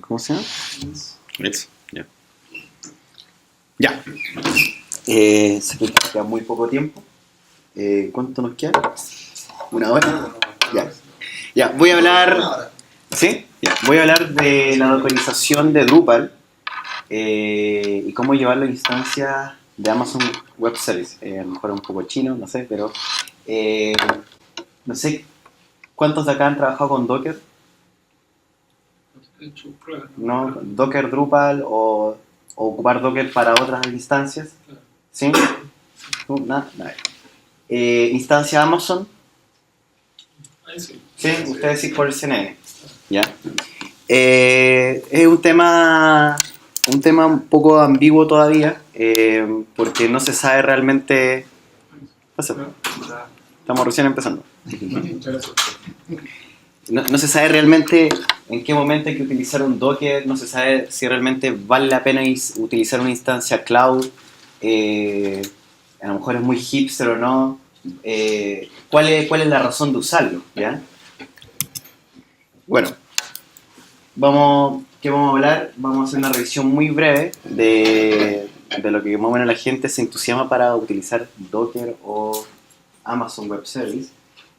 ¿Cómo se llama? Eso, ya. Ya. Sé que queda muy poco tiempo. ¿Cuánto nos queda? ¿Una hora? Ya. Ya, voy a hablar. ¿Sí? Ya. Voy a hablar de la docerización de Drupal y cómo llevarlo a instancias de Amazon Web Service. A lo mejor un poco chino, no sé, pero no sé cuántos de acá han trabajado con Docker. He hecho pruebas, ¿No? Docker, Drupal o ocupar Docker para otras instancias. Claro. ¿Sí? No, nada. Instancia Amazon. Ahí sí. Sí, ustedes sí por el CNN. ¿Ya? Es un tema un poco ambiguo todavía, porque no se sabe realmente. No sé, estamos recién empezando. Muchas gracias. No se sabe realmente en qué momento hay que utilizar un Docker, no se sabe si realmente vale la pena utilizar una instancia cloud, a lo mejor es muy hipster o no, ¿cuál es la razón de usarlo? ¿Ya? Bueno, ¿qué vamos a hablar? Vamos a hacer una revisión muy breve de lo que más o menos la gente se entusiasma para utilizar Docker o Amazon Web Service.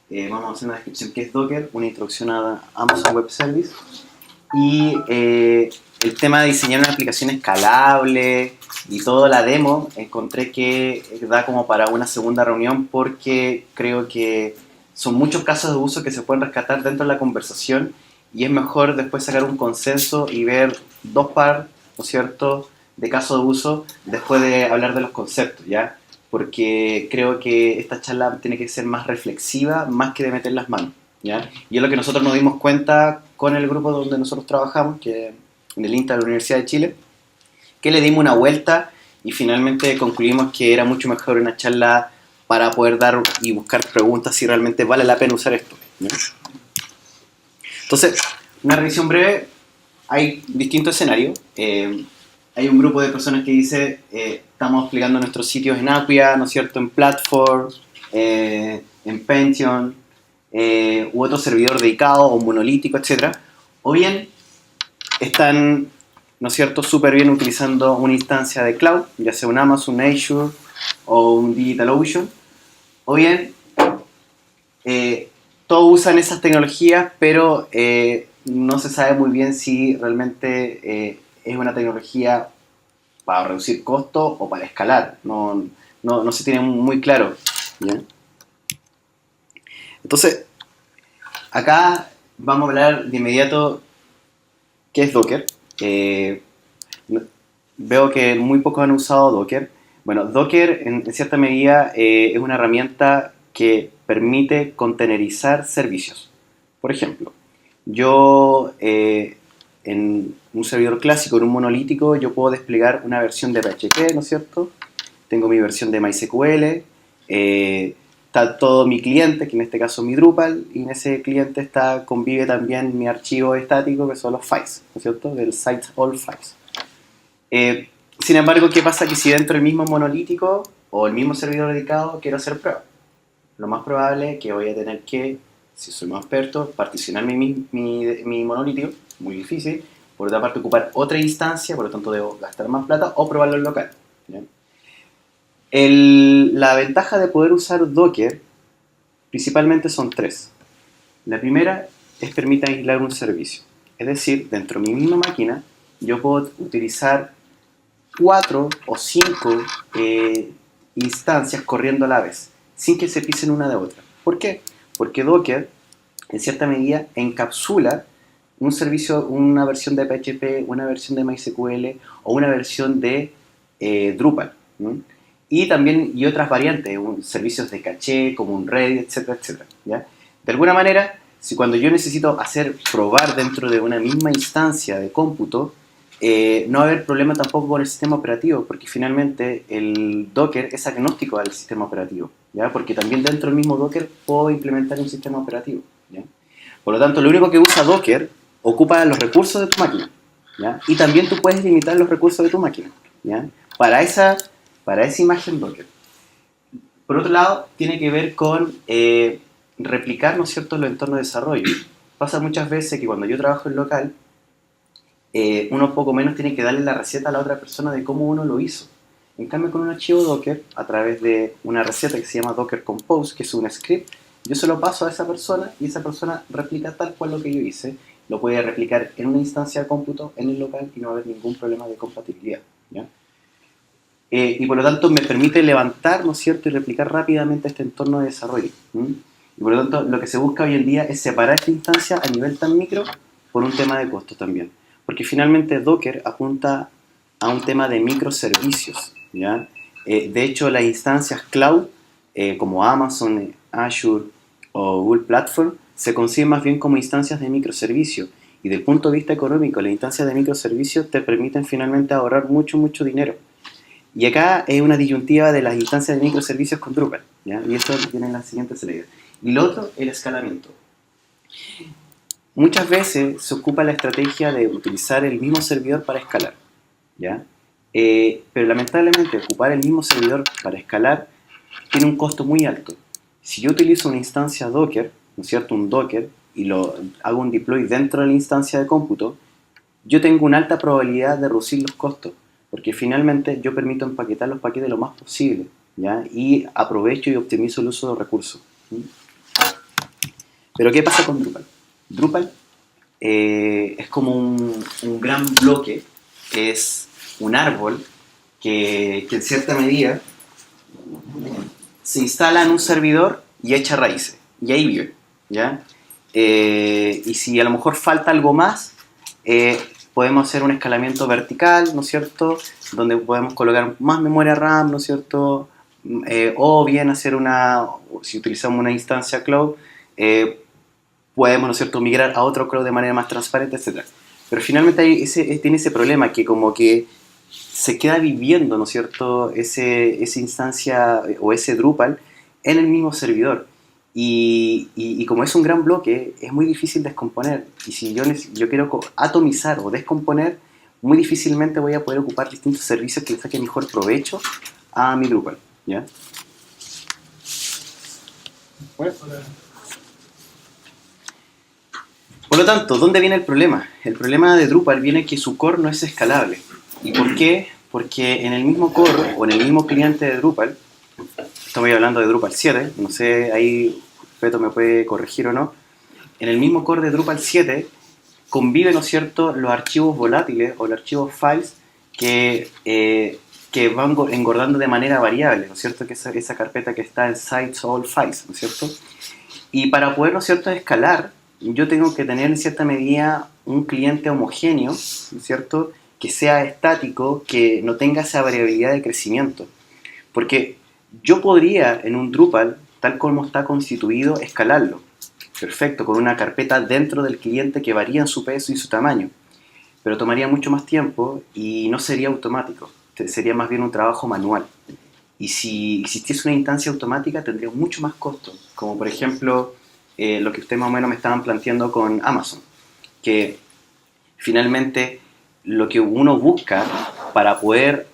Vamos a hacer una descripción que es Docker, una introducción a Amazon Web Service y el tema de diseñar una aplicación escalable y toda la demo encontré que da como para una segunda reunión porque creo que son muchos casos de uso que se pueden rescatar dentro de la conversación y es mejor después sacar un consenso y ver dos par, ¿no es cierto?, de casos de uso después de hablar de los conceptos, ¿ya? Porque creo que esta charla tiene que ser más reflexiva, más que de meter las manos, ¿ya? Y es lo que nosotros nos dimos cuenta con el grupo donde nosotros trabajamos, que en el INTA de la Universidad de Chile, que le dimos una vuelta y finalmente concluimos que era mucho mejor una charla para poder dar y buscar preguntas si realmente vale la pena usar esto, ¿ya? Entonces, una revisión breve, hay distintos escenarios. Hay un grupo de personas que dice, estamos explicando nuestros sitios en Acquia, ¿no es cierto?, en Platform, en Pentium, u otro servidor dedicado o monolítico, etc. O bien están, ¿no es cierto?, súper bien utilizando una instancia de cloud, ya sea un Amazon, un Azure o un DigitalOcean. O bien, todos usan esas tecnologías, pero no se sabe muy bien si realmente es una tecnología para reducir costos o para escalar. No se tiene muy claro, ¿ya? Entonces, acá vamos a hablar de inmediato qué es Docker. Veo que muy pocos han usado Docker. Bueno, Docker en cierta medida es una herramienta que permite contenerizar servicios. Por ejemplo, yo en un servidor clásico, en un monolítico, yo puedo desplegar una versión de PHP, ¿no es cierto? Tengo mi versión de MySQL, está todo mi cliente, que en este caso es mi Drupal, y en ese cliente convive también mi archivo estático, que son los files, ¿no es cierto? Del site all files. Sin embargo, ¿qué pasa? Que si dentro del mismo monolítico o el mismo servidor dedicado quiero hacer pruebas, lo más probable es que voy a tener que, si soy más experto, particionar mi monolítico, muy difícil. Por otra parte, ocupar otra instancia, por lo tanto debo gastar más plata o probarlo en local, ¿ya? La ventaja de poder usar Docker principalmente son tres. La primera es permite aislar un servicio. Es decir, dentro de mi misma máquina yo puedo utilizar 4 o 5 instancias corriendo a la vez, sin que se pisen una de otra. ¿Por qué? Porque Docker, en cierta medida, encapsula un servicio, una versión de PHP, una versión de MySQL o una versión de Drupal, ¿no? Y también otras variantes, servicios de caché como un Redis, etcétera, etcétera, ¿ya? De alguna manera, si cuando yo necesito probar dentro de una misma instancia de cómputo, no va a haber problema tampoco con el sistema operativo, porque finalmente el Docker es agnóstico al sistema operativo, ¿ya? Porque también dentro del mismo Docker puedo implementar un sistema operativo, ¿ya? Por lo tanto, lo único que usa Docker ocupa los recursos de tu máquina, ¿ya? Y también tú puedes limitar los recursos de tu máquina, ¿ya? Para esa imagen Docker. Por otro lado, tiene que ver con replicar, ¿no es cierto?, los entornos de desarrollo. Pasa muchas veces que cuando yo trabajo en local, uno poco menos tiene que darle la receta a la otra persona de cómo uno lo hizo. En cambio, con un archivo Docker, a través de una receta que se llama Docker Compose, que es un script, yo se lo paso a esa persona y esa persona replica tal cual lo que yo hice, lo puede replicar en una instancia de cómputo, en el local, y no va a haber ningún problema de compatibilidad, ¿ya? Y por lo tanto me permite levantar, ¿no es cierto?, y replicar rápidamente este entorno de desarrollo. Y por lo tanto lo que se busca hoy en día es separar esta instancia a nivel tan micro por un tema de costo también. Porque finalmente Docker apunta a un tema de microservicios, ¿ya? De hecho, las instancias cloud, como Amazon, Azure o Google Platform, se conciben más bien como instancias de microservicios. Y desde el punto de vista económico, las instancias de microservicios te permiten finalmente ahorrar mucho, mucho dinero. Y acá es una disyuntiva de las instancias de microservicios con Drupal, ¿ya? Y esto tiene la siguiente salida. Y lo otro, el escalamiento. Muchas veces se ocupa la estrategia de utilizar el mismo servidor para escalar, ¿ya? Pero lamentablemente ocupar el mismo servidor para escalar tiene un costo muy alto. Si yo utilizo una instancia Docker, ¿no es cierto?, un Docker, y hago un deploy dentro de la instancia de cómputo, yo tengo una alta probabilidad de reducir los costos, porque finalmente yo permito empaquetar los paquetes lo más posible, ¿ya? Y aprovecho y optimizo el uso de recursos. Pero ¿qué pasa con Drupal? Drupal es como un gran bloque, es un árbol que en cierta medida se instala en un servidor y echa raíces, y ahí vive, ¿ya? Y si a lo mejor falta algo más, podemos hacer un escalamiento vertical, ¿no es cierto?, donde podemos colocar más memoria RAM, ¿no es cierto?, o bien hacer si utilizamos una instancia cloud, podemos, ¿no es cierto?, migrar a otro cloud de manera más transparente, etc. Pero finalmente tiene ese problema que como que se queda viviendo, ¿no es cierto?, esa instancia o ese Drupal en el mismo servidor. Y como es un gran bloque, es muy difícil descomponer. Y si yo quiero atomizar o descomponer, muy difícilmente voy a poder ocupar distintos servicios que le saquen mejor provecho a mi Drupal, ¿ya? Bueno. Por lo tanto, ¿dónde viene el problema? El problema de Drupal viene que su core no es escalable. ¿Y por qué? Porque en el mismo core o en el mismo cliente de Drupal, estamos hablando de Drupal 7, no sé, ahí Peto me puede corregir o no, en el mismo core de Drupal 7 conviven, ¿no es cierto?, los archivos volátiles o los archivos files que van engordando de manera variable, ¿no es cierto?, que esa carpeta que está en sites all files, ¿no es cierto? Y para poder, ¿no es cierto?, escalar, yo tengo que tener en cierta medida un cliente homogéneo, ¿no es cierto?, que sea estático, que no tenga esa variabilidad de crecimiento. Porque yo podría en un Drupal, tal como está constituido, escalarlo. Perfecto, con una carpeta dentro del cliente que varía en su peso y su tamaño. Pero tomaría mucho más tiempo y no sería automático. Sería más bien un trabajo manual. Y si existiese una instancia automática tendría mucho más costo. Como por ejemplo lo que ustedes más o menos me estaban planteando con Amazon. Que finalmente lo que uno busca para poder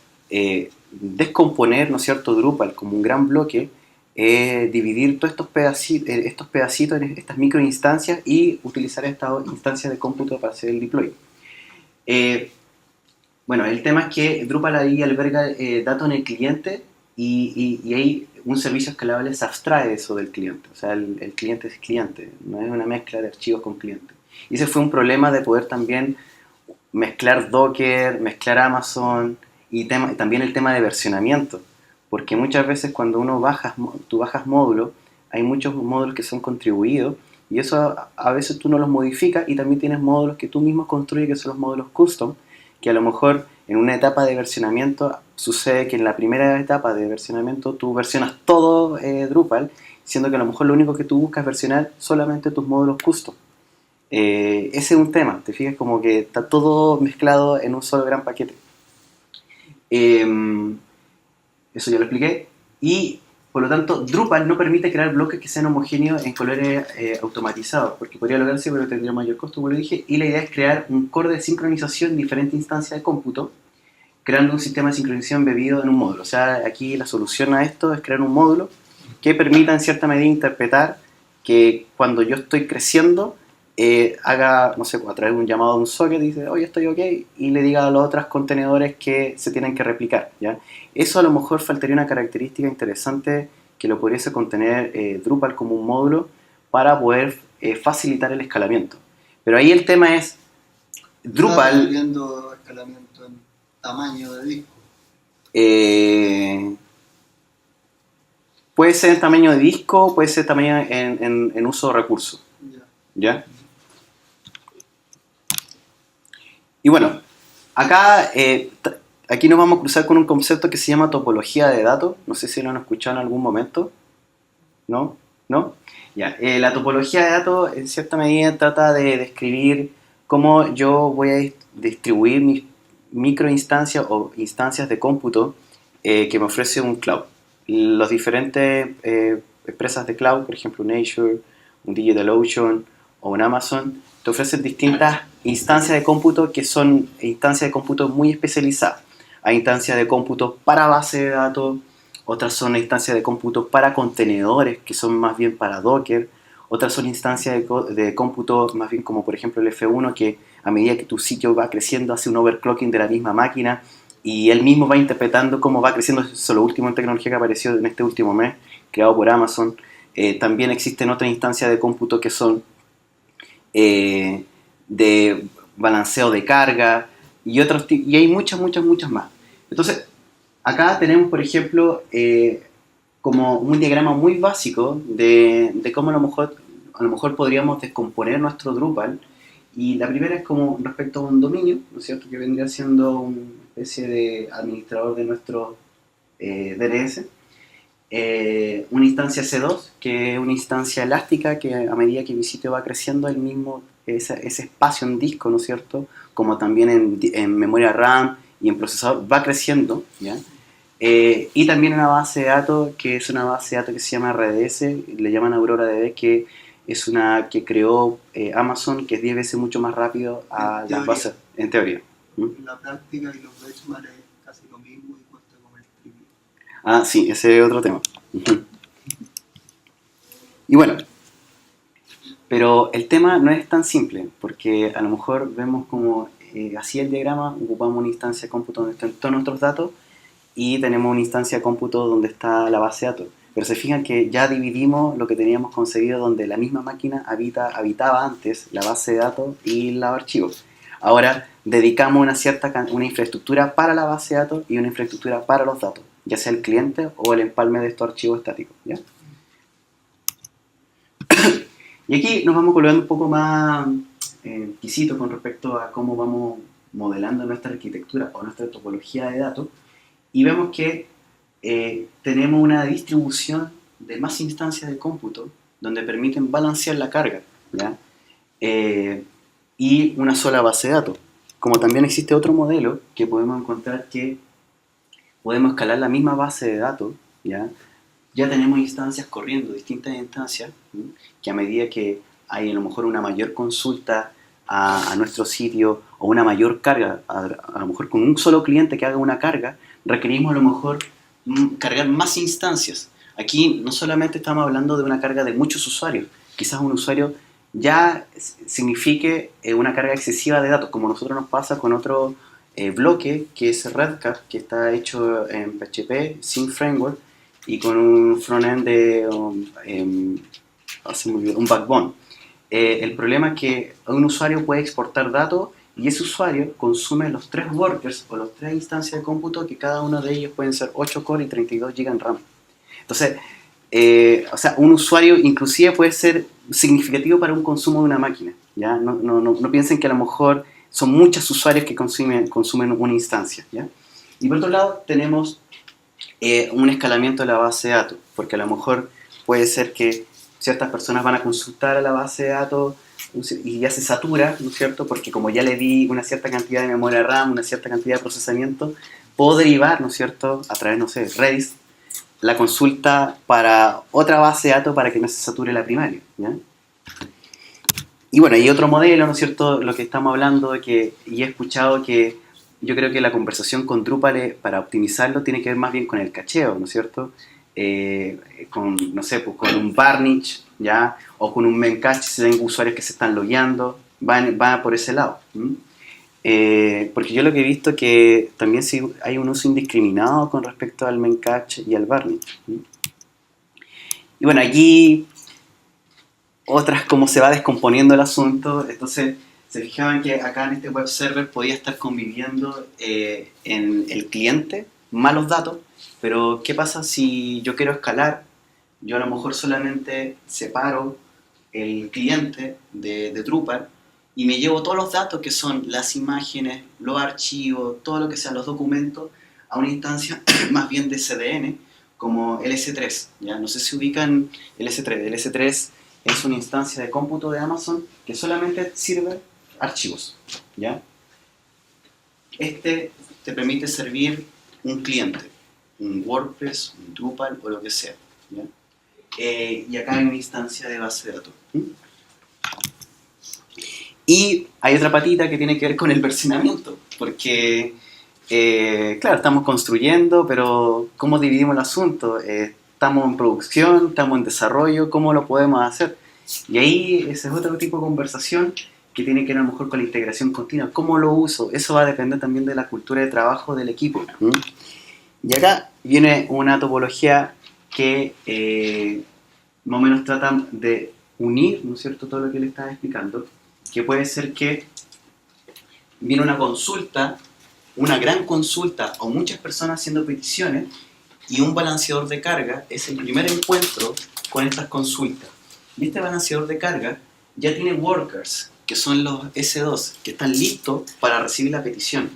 descomponer, ¿no es cierto?, Drupal como un gran bloque, dividir todos estos pedacitos en estas microinstancias y utilizar estas instancias de cómputo para hacer el deploy. Bueno, el tema es que Drupal ahí alberga datos en el cliente y ahí un servicio escalable se abstrae de eso del cliente. O sea, el cliente es cliente, no es una mezcla de archivos con cliente. Y ese fue un problema de poder también mezclar Docker, mezclar Amazon y también el tema de versionamiento. Porque muchas veces cuando tú bajas módulos, hay muchos módulos que son contribuidos y eso a veces tú no los modificas y también tienes módulos que tú mismo construyes que son los módulos custom, que a lo mejor en una etapa de versionamiento sucede que en la primera etapa de versionamiento tú versionas todo Drupal, siendo que a lo mejor lo único que tú buscas es versionar solamente tus módulos custom. Ese es un tema, te fijas, como que está todo mezclado en un solo gran paquete. Eso ya lo expliqué. Y por lo tanto, Drupal no permite crear bloques que sean homogéneos en colores automatizados, porque podría lograrse, pero tendría mayor costo, como lo dije. Y la idea es crear un core de sincronización en diferentes instancias de cómputo, creando un sistema de sincronización embebido en un módulo. O sea, aquí la solución a esto es crear un módulo que permita en cierta medida interpretar que cuando yo estoy creciendo, haga, no sé, a través de un llamado a un socket, dice, oye, estoy ok, y le diga a los otros contenedores que se tienen que replicar, ¿ya? Eso a lo mejor faltaría una característica interesante que lo pudiese contener Drupal como un módulo para poder facilitar el escalamiento. Pero ahí el tema es, Drupal... viendo escalamiento en tamaño de disco. Puede ser en tamaño de disco, puede ser tamaño en uso de recursos. ¿Ya? Y bueno, acá aquí nos vamos a cruzar con un concepto que se llama topología de datos. No sé si lo han escuchado en algún momento. ¿No? ¿No? Ya. La topología de datos en cierta medida trata de describir cómo yo voy a distribuir mis microinstancias o instancias de cómputo que me ofrece un cloud. Los diferentes empresas de cloud, por ejemplo un Azure, un DigitalOcean o un Amazon, te ofrecen distintas instancias de cómputo que son instancias de cómputo muy especializadas. Hay instancias de cómputo para base de datos, otras son instancias de cómputo para contenedores, que son más bien para Docker, otras son instancias de cómputo más bien como por ejemplo el F1, que a medida que tu sitio va creciendo hace un overclocking de la misma máquina y él mismo va interpretando cómo va creciendo. Eso es lo último en tecnología que apareció en este último mes, creado por Amazon. También existen otras instancias de cómputo que son de balanceo de carga y hay muchas más. Entonces, acá tenemos, por ejemplo, como un diagrama muy básico de cómo a lo mejor podríamos descomponer nuestro Drupal. Y la primera es como respecto a un dominio, ¿no es cierto?, que vendría siendo una especie de administrador de nuestro DNS. Una instancia C2, que es una instancia elástica que a medida que mi sitio va creciendo, el mismo, ese espacio en disco, ¿no es cierto?, como también en memoria RAM y en procesador, va creciendo, ¿ya? Y también una base de datos, que es una base de datos que se llama RDS, le llaman AuroraDB, que es una que creó Amazon, que es 10 veces mucho más rápido a las bases, en teoría. En la práctica y los benchmarks es casi lo mismo y cuesta como el triple. Ah, sí, ese es otro tema. Y bueno, pero el tema no es tan simple, porque a lo mejor vemos como así el diagrama, ocupamos una instancia de cómputo donde están todos nuestros datos y tenemos una instancia de cómputo donde está la base de datos. Pero se fijan que ya dividimos lo que teníamos concebido, donde la misma máquina habitaba antes la base de datos y los archivos. Ahora dedicamos una infraestructura para la base de datos y una infraestructura para los datos, ya sea el cliente o el empalme de estos archivos estáticos, ¿ya? Y aquí nos vamos colgando un poco más exquisito con respecto a cómo vamos modelando nuestra arquitectura o nuestra topología de datos, y vemos que tenemos una distribución de más instancias de cómputo donde permiten balancear la carga, ¿ya? Y una sola base de datos. Como también existe otro modelo que podemos encontrar que podemos escalar la misma base de datos, ¿ya? Ya tenemos instancias corriendo, distintas instancias, ¿sí?, que a medida que hay a lo mejor una mayor consulta a nuestro sitio o una mayor carga, a lo mejor con un solo cliente que haga una carga, requerimos a lo mejor cargar más instancias. Aquí no solamente estamos hablando de una carga de muchos usuarios, quizás un usuario ya signifique una carga excesiva de datos, como a nosotros nos pasa con otro bloque que es Redcat, que está hecho en PHP, sin framework, y con un frontend de un backbone. El problema es que un usuario puede exportar datos y ese usuario consume los 3 workers o los 3 instancias de cómputo, que cada uno de ellos pueden ser 8 core y 32 GB en RAM. Entonces, o sea, un usuario inclusive puede ser significativo para un consumo de una máquina, ¿ya? No piensen que a lo mejor son muchos usuarios que consumen una instancia, ¿ya? Y por otro lado tenemos un escalamiento de la base de datos, porque a lo mejor puede ser que ciertas personas van a consultar a la base de datos y ya se satura, ¿no es cierto?, porque como ya le di una cierta cantidad de memoria RAM, una cierta cantidad de procesamiento, puedo derivar, ¿no es cierto?, a través, no sé, Redis, la consulta para otra base de datos para que no se sature la primaria, ¿ya? Y bueno, hay otro modelo, ¿no es cierto?, lo que estamos hablando, y he escuchado que yo creo que la conversación con Drupal para optimizarlo tiene que ver más bien con el cacheo, ¿no es cierto? no sé, pues, con un varnish, ¿ya? O con un memcache si tengo usuarios que se están logueando, va por ese lado. Porque yo lo que he visto que también sí hay un uso indiscriminado con respecto al memcache y al varnish. Y bueno, aquí otras cómo se va descomponiendo el asunto. Entonces se fijaban que acá en este web server podía estar conviviendo en el cliente malos datos, pero ¿qué pasa si yo quiero escalar? Yo a lo mejor solamente separo el cliente de Drupal y me llevo todos los datos que son las imágenes, los archivos, todo lo que sean los documentos a una instancia más bien de CDN como el S3, ¿ya? No sé si ubican el S3. El S3 es una instancia de cómputo de Amazon que solamente sirve archivos, ¿ya? Este te permite servir un cliente, un WordPress, un Drupal o lo que sea, ¿ya? Y acá hay una instancia de base de datos. Y hay otra patita que tiene que ver con el versionamiento, porque, claro, estamos construyendo, pero ¿cómo dividimos el asunto? ¿Estamos en producción? ¿Estamos en desarrollo? ¿Cómo lo podemos hacer? Y ahí ese es otro tipo de conversación que tiene que ver a lo mejor con la integración continua. ¿Cómo lo uso? Eso va a depender también de la cultura de trabajo del equipo. Y acá viene una topología que más o menos trata de unir, ¿no es cierto?, todo lo que le estaba explicando, que puede ser que viene una consulta, una gran consulta o muchas personas haciendo peticiones y un balanceador de carga es el primer encuentro con estas consultas. Y este balanceador de carga ya tiene workers, que son los S2, que están listos para recibir la petición.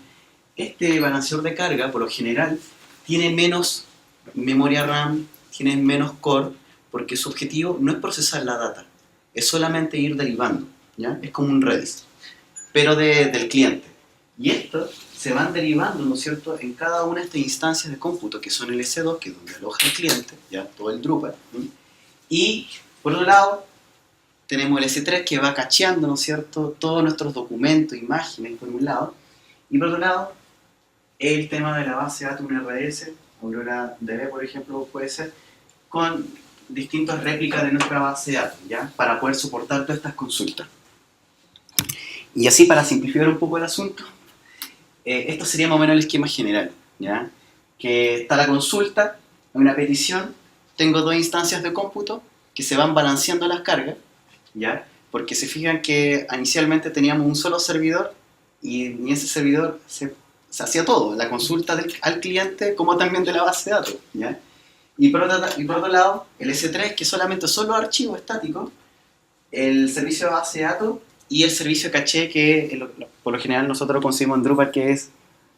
Este balanceador de carga, por lo general, tiene menos memoria RAM, tiene menos core, porque su objetivo no es procesar la data, es solamente ir derivando, ¿ya? Es como un Redis, pero del cliente. Y estos se van derivando, ¿no es cierto?, en cada una de estas instancias de cómputo, que son el S2, que es donde aloja el cliente, ya todo el Drupal. Y, por otro lado, tenemos el S3 que va cacheando, ¿no es cierto?, todos nuestros documentos, imágenes, por un lado. Y por otro lado, el tema de la base de datos, un RDS, Aurora DB, por ejemplo, puede ser, con distintas réplicas de nuestra base de datos, ¿ya?, para poder soportar todas estas consultas. Y así, para simplificar un poco el asunto, esto sería más o menos el esquema general, ¿ya? Que está la consulta, una petición, tengo dos instancias de cómputo que se van balanceando las cargas, ¿ya? Porque se fijan que inicialmente teníamos un solo servidor y en ese servidor se hacía todo, la consulta al cliente como también de la base de datos, ¿ya? Y por otro lado, el S3, que solamente son los archivos estáticos, el servicio de base de datos y el servicio caché que por lo general nosotros conseguimos en Drupal, que es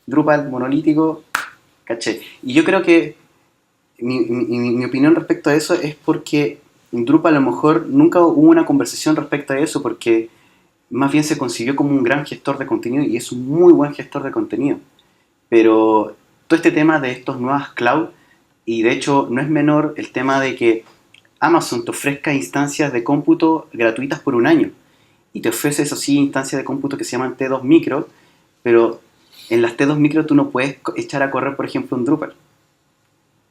Drupal monolítico caché. Y yo creo que mi opinión respecto a eso es porque en Drupal a lo mejor nunca hubo una conversación respecto a eso, porque más bien se concibió como un gran gestor de contenido y es un muy buen gestor de contenido. Pero todo este tema de estos nuevas cloud, y de hecho no es menor el tema de que Amazon te ofrezca instancias de cómputo gratuitas por un año. Y te ofrece, eso sí, instancias de cómputo que se llaman T2 Micro, pero en las T2 Micro tú no puedes echar a correr, por ejemplo, un Drupal.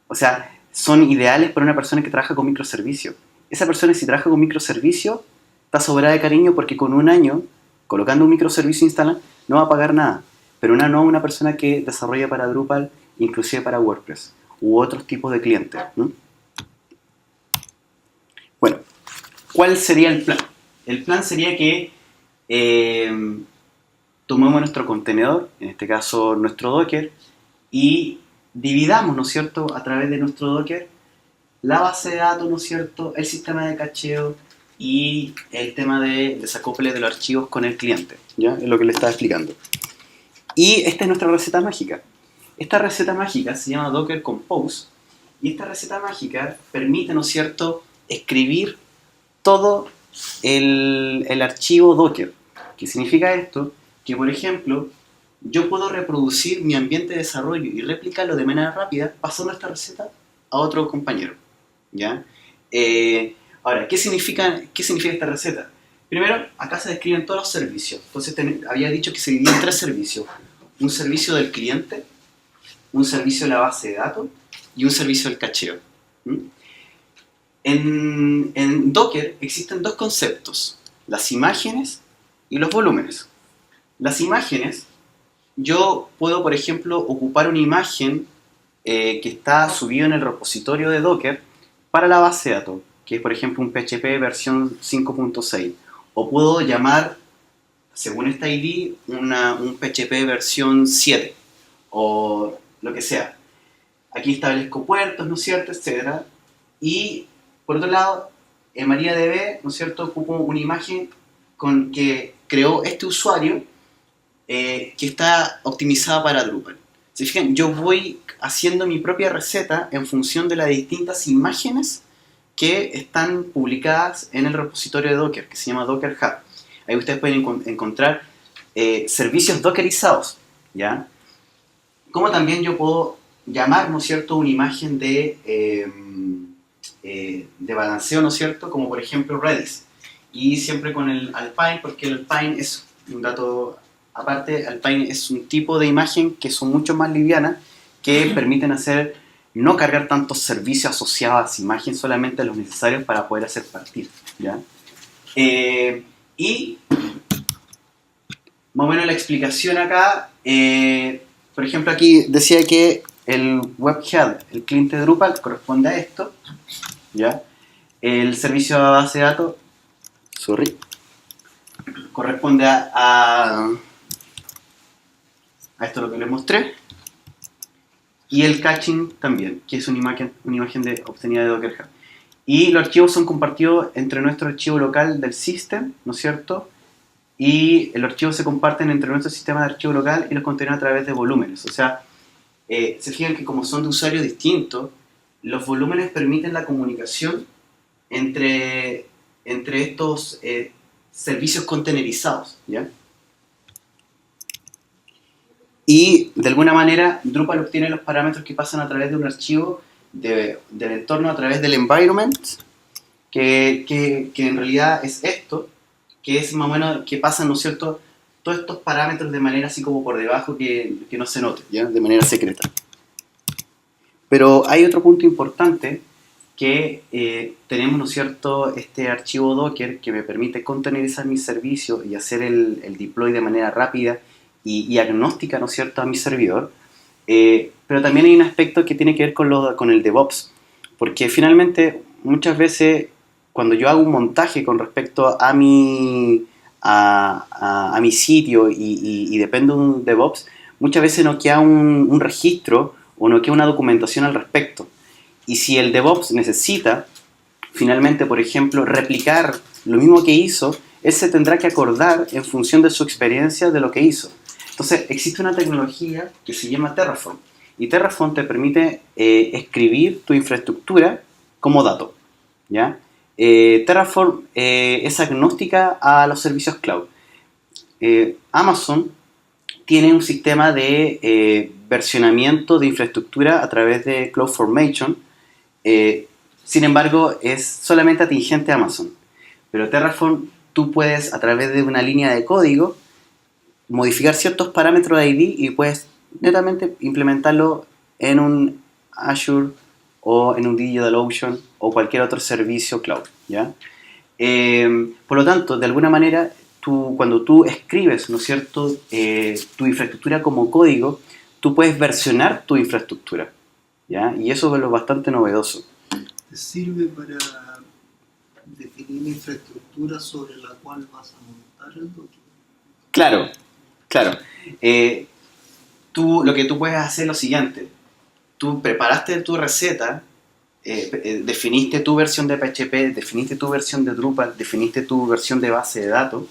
O sea, son ideales para una persona que trabaja con microservicios. Esa persona, si trabaja con microservicios, está sobrada de cariño porque con un año, colocando un microservicio instala, no va a pagar nada. Pero una persona que desarrolla para Drupal, inclusive para WordPress, u otros tipos de clientes, ¿no? Bueno, ¿cuál sería el plan? El plan sería que tomemos nuestro contenedor, en este caso nuestro Docker, y dividamos, ¿no es cierto?, a través de nuestro Docker, la base de datos, ¿no es cierto?, el sistema de cacheo y el tema de desacople de los archivos con el cliente, ¿ya? Es lo que le estaba explicando. Y esta es nuestra receta mágica. Esta receta mágica se llama Docker Compose, y esta receta mágica permite, ¿no es cierto?, escribir todo el archivo Docker. ¿Qué significa esto? Que, por ejemplo, yo puedo reproducir mi ambiente de desarrollo y replicarlo de manera rápida pasando esta receta a otro compañero, ¿ya? Ahora, ¿qué significa esta receta? Primero, acá se describen todos los servicios. Entonces, había dicho que se dividían en 3 servicios. Un servicio del cliente, un servicio de la base de datos y un servicio del cacheo, ¿Mm? En Docker existen dos conceptos, las imágenes y los volúmenes. Las imágenes, yo puedo, por ejemplo, ocupar una imagen que está subida en el repositorio de Docker para la base de datos, que es, por ejemplo, un PHP versión 5.6. O puedo llamar, según esta ID, un PHP versión 7, o lo que sea. Aquí establezco puertos, ¿no es cierto?, etcétera. Y, por otro lado, en MariaDB, ¿no es cierto?, ocupo una imagen que creó este usuario que está optimizada para Drupal. ¿Se fijan? Yo voy haciendo mi propia receta en función de las distintas imágenes que están publicadas en el repositorio de Docker, que se llama Docker Hub. Ahí ustedes pueden encontrar servicios dockerizados, ¿ya? Como también yo puedo llamar, ¿no es cierto?, una imagen de balanceo, ¿no es cierto?, como por ejemplo Redis. Y siempre con el Alpine, porque el Alpine es un dato aparte, Alpine es un tipo de imagen que son mucho más livianas, que permiten no cargar tantos servicios asociados a esa imagen, solamente los necesarios para poder hacer partir, ¿ya? Y más o menos la explicación acá, por ejemplo aquí decía que el webhead, el cliente de Drupal, corresponde a esto, ¿ya? El servicio de base de datos, corresponde a esto lo que les mostré, y el caching también, que es una imagen obtenida de Docker Hub. Y los archivos son compartidos entre nuestro archivo local del system, ¿no es cierto?, y los archivos se comparten entre nuestro sistema de archivo local y los contenemos a través de volúmenes. O sea, se fijan que como son de usuarios distintos, los volúmenes permiten la comunicación entre estos servicios containerizados, ¿ya? Y de alguna manera Drupal obtiene los parámetros que pasan a través de un archivo del entorno, a través del environment, que en realidad es esto, que es más o menos que pasan, ¿no es cierto?, todos estos parámetros de manera así como por debajo que no se note, ¿ya?, de manera secreta. Pero hay otro punto importante, que tenemos, ¿no es cierto?, este archivo Docker que me permite containerizar mis servicios y hacer el deploy de manera rápida y agnóstica, ¿no es cierto?, a mi servidor. Pero también hay un aspecto que tiene que ver con el DevOps, porque finalmente muchas veces cuando yo hago un montaje con respecto a mi sitio y dependo de un DevOps, muchas veces no queda un registro o no queda una documentación al respecto. Y si el DevOps necesita finalmente, por ejemplo, replicar lo mismo que hizo, él se tendrá que acordar en función de su experiencia de lo que hizo. Entonces existe una tecnología que se llama Terraform, y Terraform te permite escribir tu infraestructura como dato, ¿ya? Terraform es agnóstica a los servicios cloud. Amazon tiene un sistema de versionamiento de infraestructura a través de CloudFormation. Sin embargo, es solamente atingente a Amazon. Pero Terraform, tú puedes, a través de una línea de código, modificar ciertos parámetros de ID y puedes netamente implementarlo en un Azure o en un DigitalOcean o cualquier otro servicio cloud, ¿ya? Por lo tanto, de alguna manera, cuando tú escribes, ¿no es cierto?, tu infraestructura como código, tú puedes versionar tu infraestructura, ¿ya? Y eso es lo bastante novedoso. ¿Te sirve para definir la infraestructura sobre la cual vas a montar el Docker? Claro, claro. Lo que tú puedes hacer es lo siguiente. Tú preparaste tu receta, definiste tu versión de PHP, definiste tu versión de Drupal, definiste tu versión de base de datos,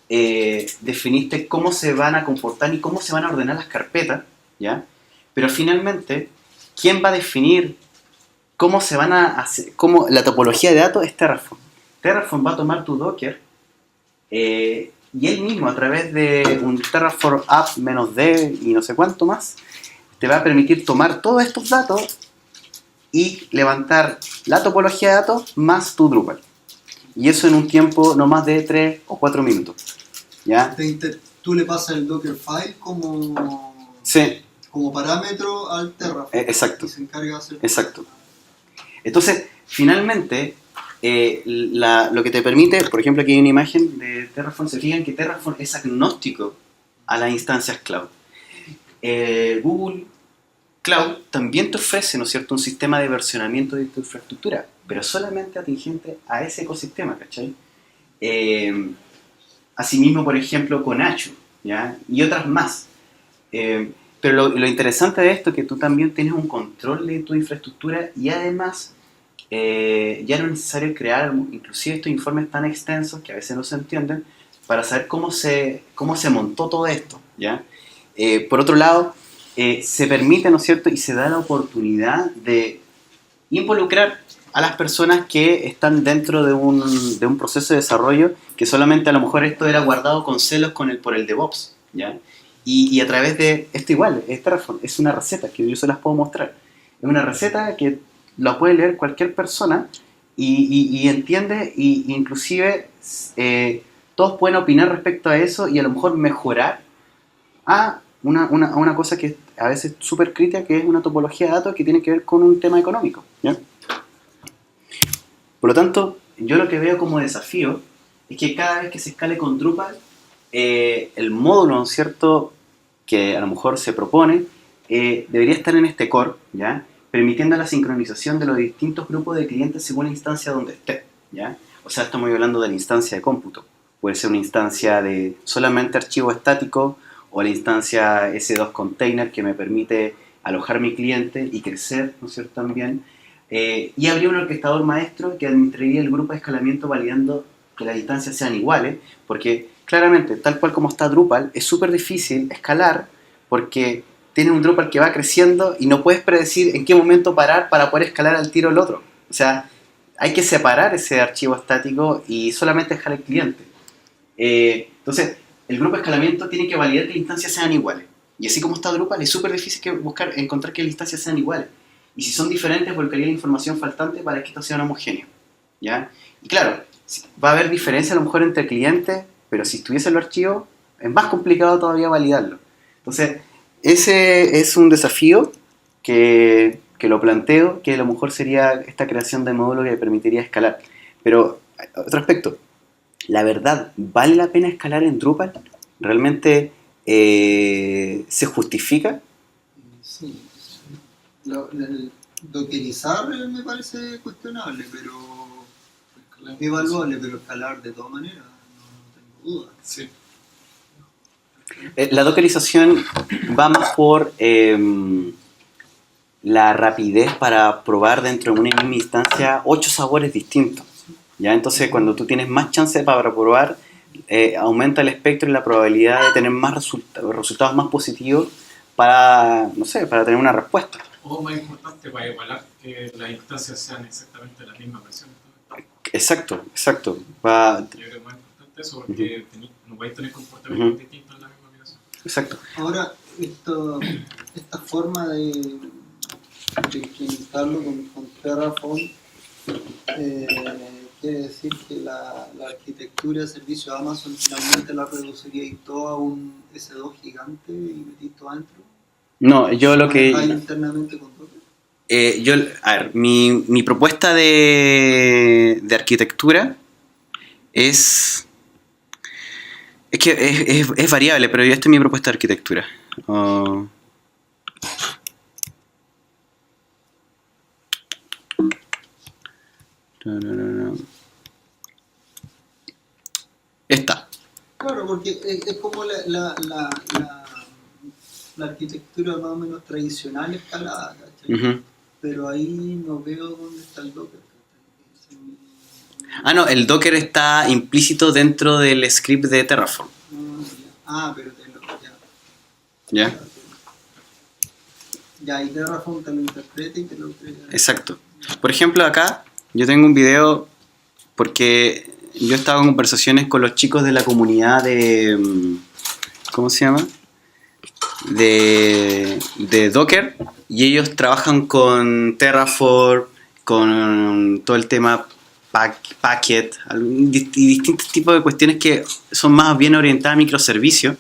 definiste cómo se van a comportar y cómo se van a ordenar las carpetas, ¿ya? Pero finalmente, ¿quién va a definir cómo se van a hacer, la topología de datos? Es Terraform. Terraform va a tomar tu Docker y él mismo, a través de un Terraform app -d y no sé cuánto más, te va a permitir tomar todos estos datos y levantar la topología de datos más tu Drupal. Y eso en un tiempo no más de 3 o 4 minutos, ¿ya? Tú le pasas el Dockerfile como, Sí. como parámetro al Terraform. Exacto. Y se encarga de hacer... Exacto. Entonces, finalmente, lo que te permite, por ejemplo, aquí hay una imagen de Terraform, se fijan que Terraform es agnóstico a las instancias cloud. Google Cloud también te ofrece, ¿no es cierto?, un sistema de versionamiento de tu infraestructura, pero solamente atingente a ese ecosistema, ¿cachai? Asimismo, por ejemplo, con Azure, ¿ya? Y otras más. Pero lo interesante de esto es que tú también tienes un control de tu infraestructura y además ya no es necesario crear inclusive estos informes tan extensos que a veces no se entienden para saber cómo se montó todo esto, ¿ya? Por otro lado, se permite, ¿no es cierto?, y se da la oportunidad de involucrar a las personas que están dentro de un proceso de desarrollo que solamente a lo mejor esto era guardado con celos por el DevOps, ¿ya? Y a través de esto igual, es Terraform, es una receta que yo se las puedo mostrar. Es una receta que la puede leer cualquier persona y entiende, y inclusive todos pueden opinar respecto a eso y a lo mejor mejorar a una cosa que a veces es súper crítica, que es una topología de datos que tiene que ver con un tema económico, ¿ya? Por lo tanto, yo lo que veo como desafío es que cada vez que se escale con Drupal, el módulo, ¿no es cierto?, que a lo mejor se propone, debería estar en este core, ¿ya?, permitiendo la sincronización de los distintos grupos de clientes según la instancia donde esté, ¿ya? O sea, estamos hablando de la instancia de cómputo. Puede ser una instancia de solamente archivo estático, o la instancia S2 Container que me permite alojar mi cliente y crecer, ¿no es cierto?, también. Y habría un orquestador maestro que administraría el grupo de escalamiento validando que las instancias sean iguales, porque claramente, tal cual como está Drupal, es súper difícil escalar porque tienes un Drupal que va creciendo y no puedes predecir en qué momento parar para poder escalar al tiro el otro. O sea, hay que separar ese archivo estático y solamente dejar el cliente. Entonces, el grupo de escalamiento tiene que validar que las instancias sean iguales. Y así como está Drupal, es súper difícil encontrar que las instancias sean iguales. Y si son diferentes, volcaría la información faltante para que esto sea homogéneo, ¿ya? Y claro, va a haber diferencia a lo mejor entre clientes, pero si estuviese el archivo, es más complicado todavía validarlo. Entonces, ese es un desafío que lo planteo, que a lo mejor sería esta creación de módulo que permitiría escalar. Pero, otro aspecto, la verdad, ¿vale la pena escalar en Drupal? ¿Realmente se justifica? Sí. El dockerizar me parece cuestionable, pero evaluable, pero escalar de todas maneras, no tengo duda. Sí. La dockerización va más por la rapidez para probar dentro de una misma instancia 8 sabores distintos, ¿ya? Entonces, cuando tú tienes más chance para probar, aumenta el espectro y la probabilidad de tener más resultados más positivos para, no sé, para tener una respuesta. O más importante, para igualar que las instancias sean exactamente las mismas versiones. Exacto. Yo creo que es más importante eso porque no vais a tener comportamientos distintos en la misma aplicación. Exacto. Ahora, esta forma de implementarlo con Terraform quiere decir que la arquitectura de servicio de Amazon finalmente la reduciría y todo a un S2 gigante y metís todo adentro. No, yo lo que... internamente con Docker. A ver, mi propuesta de arquitectura es que es variable, pero esta es mi propuesta de arquitectura. Esta. Claro, porque es como la arquitectura más o menos tradicional escalada, ¿cachai? Pero ahí no veo dónde está el Docker. No, el Docker está implícito dentro del script de Terraform. Pero ¿Ya? Ya, y Terraform te lo interpreta y te lo crea. Exacto. Por ejemplo, acá yo tengo un video porque yo estaba en conversaciones con los chicos de la comunidad de... ¿Cómo se llama? De Docker, y ellos trabajan con Terraform, con todo el tema Packet y distintos tipos de cuestiones que son más bien orientadas a microservicios.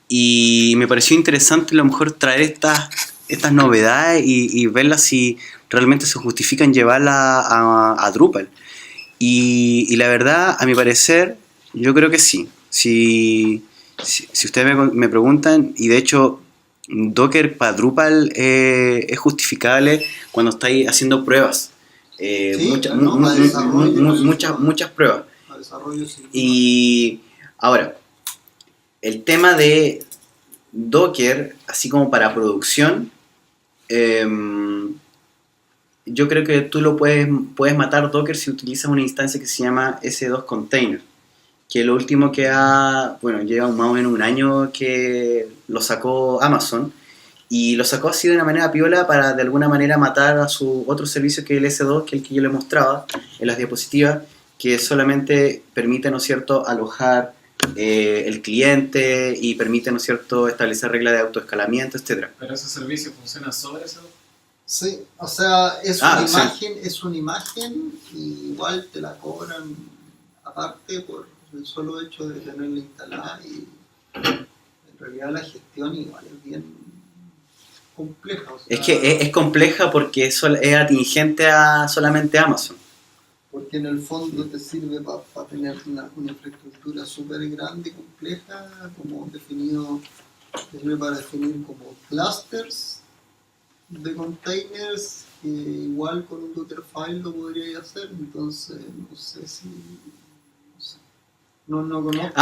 Y me pareció interesante a lo mejor traer estas novedades y verlas si realmente se justifica en llevarla a Drupal. Y la verdad, a mi parecer, yo creo que sí. Si ustedes me preguntan, y de hecho Docker para Drupal es justificable cuando estáis haciendo pruebas. Sí, no, para desarrollo, muchas pruebas. para desarrollo sí. Y ahora, el tema de Docker, así como para producción, yo creo que tú lo puedes matar Docker si utilizas una instancia que se llama S2 Container, que lo último que lleva más o menos un año que lo sacó Amazon, y lo sacó así de una manera piola para de alguna manera matar a su otro servicio que es el S2, que es el que yo le mostraba en las diapositivas, que solamente permite, ¿no es cierto?, alojar el cliente y permite, ¿no es cierto?, establecer reglas de autoescalamiento, etc. ¿Pero ese servicio funciona sobre eso? Sí, o sea, es una imagen y igual te la cobran aparte por el solo hecho de tenerla instalada, y en realidad la gestión igual es bien compleja. O sea, Es que es compleja porque es atingente a solamente Amazon. Porque en el fondo te sirve para tener una infraestructura súper grande y compleja, como definido, sirve para definir como clusters de containers, que igual con un Dockerfile lo podría hacer. Entonces no sé si no conozco.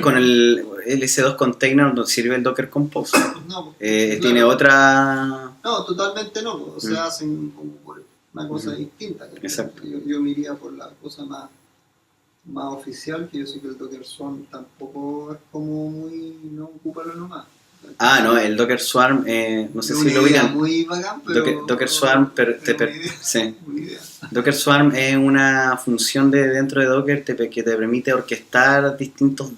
Con el S2 Container no sirve el Docker Compose. No, Tiene otra... No, totalmente no, o sea, hacen como por una cosa distinta. Exacto. Yo me iría por la cosa más oficial, que yo sé que el Docker Swarm tampoco es como muy, no ocúpalo nomás. El Docker Swarm, no sé si lo ubican. Muy bacán, pero Docker Swarm, sí. Docker Swarm es una función de dentro de Docker que te permite orquestar distintos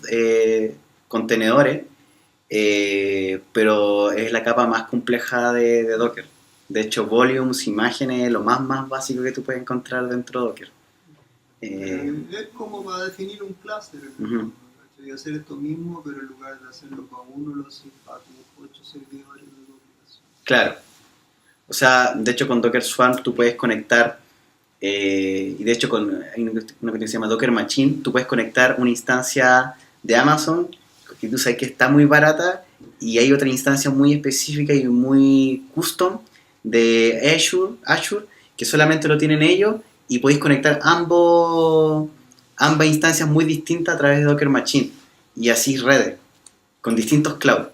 contenedores, pero es la capa más compleja de Docker. De hecho, volumes, imágenes, lo más básico que tú puedes encontrar dentro de Docker. Es como para definir un cluster. Voy a hacer esto mismo, pero en lugar de hacerlo para uno, lo haces para tus 8 servidores de duplicación. Claro. O sea, de hecho con Docker Swarm tú puedes conectar, y de hecho hay una que se llama Docker Machine, tú puedes conectar una instancia de Amazon, que tú sabes que está muy barata, y hay otra instancia muy específica y muy custom de Azure, que solamente lo tienen ellos, y podéis conectar ambas instancias muy distintas a través de Docker Machine, y así redes, con distintos clouds,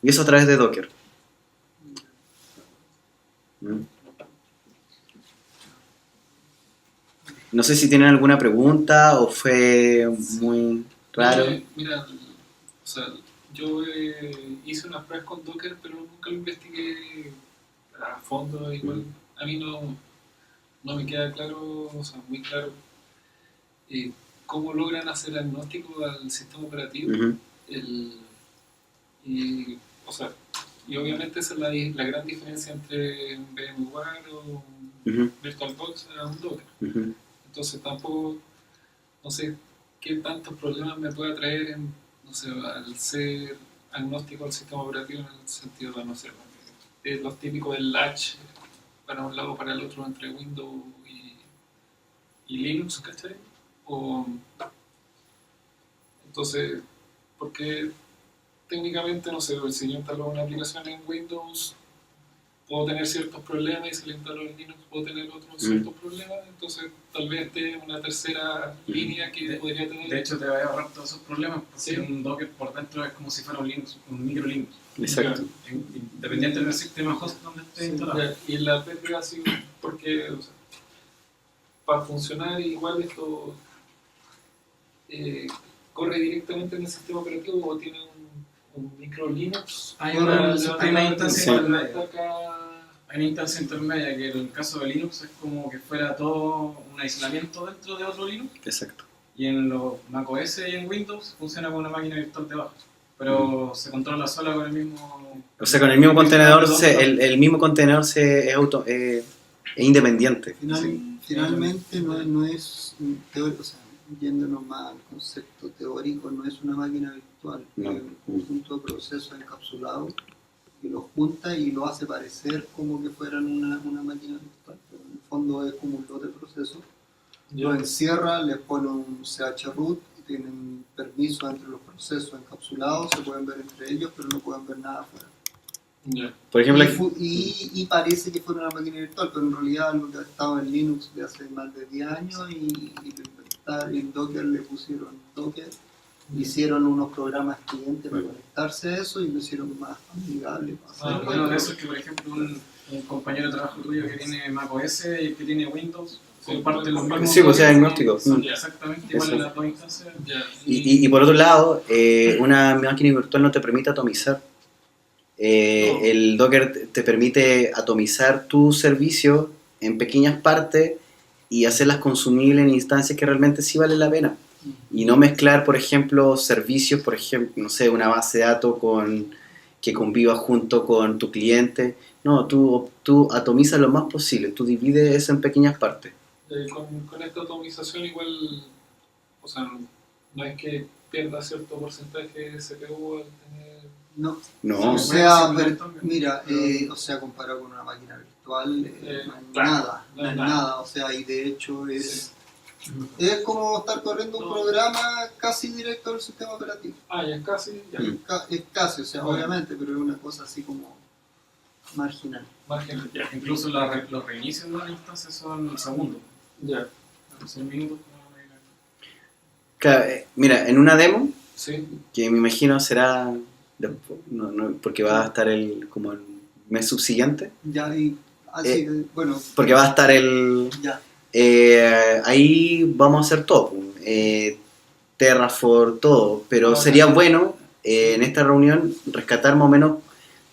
y eso a través de Docker. No sé si tienen alguna pregunta o fue muy raro. Mira, o sea, yo hice unas pruebas con Docker, pero nunca lo investigué a fondo. Igual a mí no me queda claro, o sea, muy claro cómo logran hacer agnóstico al sistema operativo. O sea, y obviamente esa es la gran diferencia entre un VMware o un VirtualBox a un Docker. Entonces tampoco, no sé qué tantos problemas me puede traer al ser agnóstico al sistema operativo, en el sentido de, no sé, los típicos del latch para un lado o para el otro entre Windows y Linux, ¿cachai? Entonces, porque técnicamente, no sé, si yo instalo una aplicación en Windows, puedo tener ciertos problemas, y si la instalo en Linux puedo tener otros ciertos problemas. Entonces tal vez esté una tercera línea que podría tener. De hecho te va a ahorrar todos esos problemas, porque un Docker por dentro es como si fuera un micro Linux. Exacto. Independiente del sistema host donde esté instalado. Y la PET ha sido porque, o sea, para funcionar igual esto corre directamente en el sistema operativo, o tiene un micro Linux. Hay una instancia intermedia que en el caso de Linux es como que fuera todo un aislamiento dentro de otro Linux. Exacto. Y en los macOS y en Windows funciona con una máquina virtual debajo, pero se controla sola con el mismo... O sea, con el mismo contenedor, el mismo contenedor es independiente. Finalmente no es teórico, o sea, yéndonos más al concepto teórico, no es una máquina virtual, es un conjunto de procesos encapsulados que los junta y lo hace parecer como que fueran una máquina virtual. fondo es como un lote de proceso. Ya. Lo encierran, les ponen un chroot y tienen permiso entre los procesos encapsulados, se pueden ver entre ellos, pero no pueden ver nada afuera. Ya. Por ejemplo, Y parece que fue una máquina virtual, pero en realidad algo que ha estado en Linux de hace más de 10 años y en Docker le pusieron Docker, hicieron unos programas clientes para conectarse a eso y lo hicieron más amigable. Bueno, de eso es que, por ejemplo, un compañero de trabajo tuyo que tiene macOS y que tiene Windows comparten los mismos. Sí, pues sea agnóstico. Son exactamente iguales las dos instancias. Ya. y por otro lado, una máquina virtual no te permite atomizar. El Docker te permite atomizar tu servicio en pequeñas partes y hacerlas consumibles en instancias que realmente sí valen la pena. Y no mezclar, por ejemplo, servicios, por ejemplo, no sé, una base de datos que conviva junto con tu cliente. No, tú atomizas lo más posible, tú divides eso en pequeñas partes. Con esta atomización igual, o sea, no es que pierda cierto porcentaje de CPU al tener... No, No, o sea, mira, o sea, comparado con una máquina virtual, no es claro, nada, o sea, y de hecho es como estar corriendo un programa casi directo al sistema operativo. Ah, ya es casi, ya. Es casi, o sea, obviamente, pero es una cosa así como marginal. Margen, ya. Incluso los reinicios de una instancia son segundos. Ya. Son minutos. Claro, mira, en una demo, Sí. que me imagino será, porque va a estar como el mes subsiguiente, Ya, y así, bueno. porque va a estar Ya. ahí vamos a hacer todo, Terraform, todo, pero sería bueno en esta reunión rescatar más o menos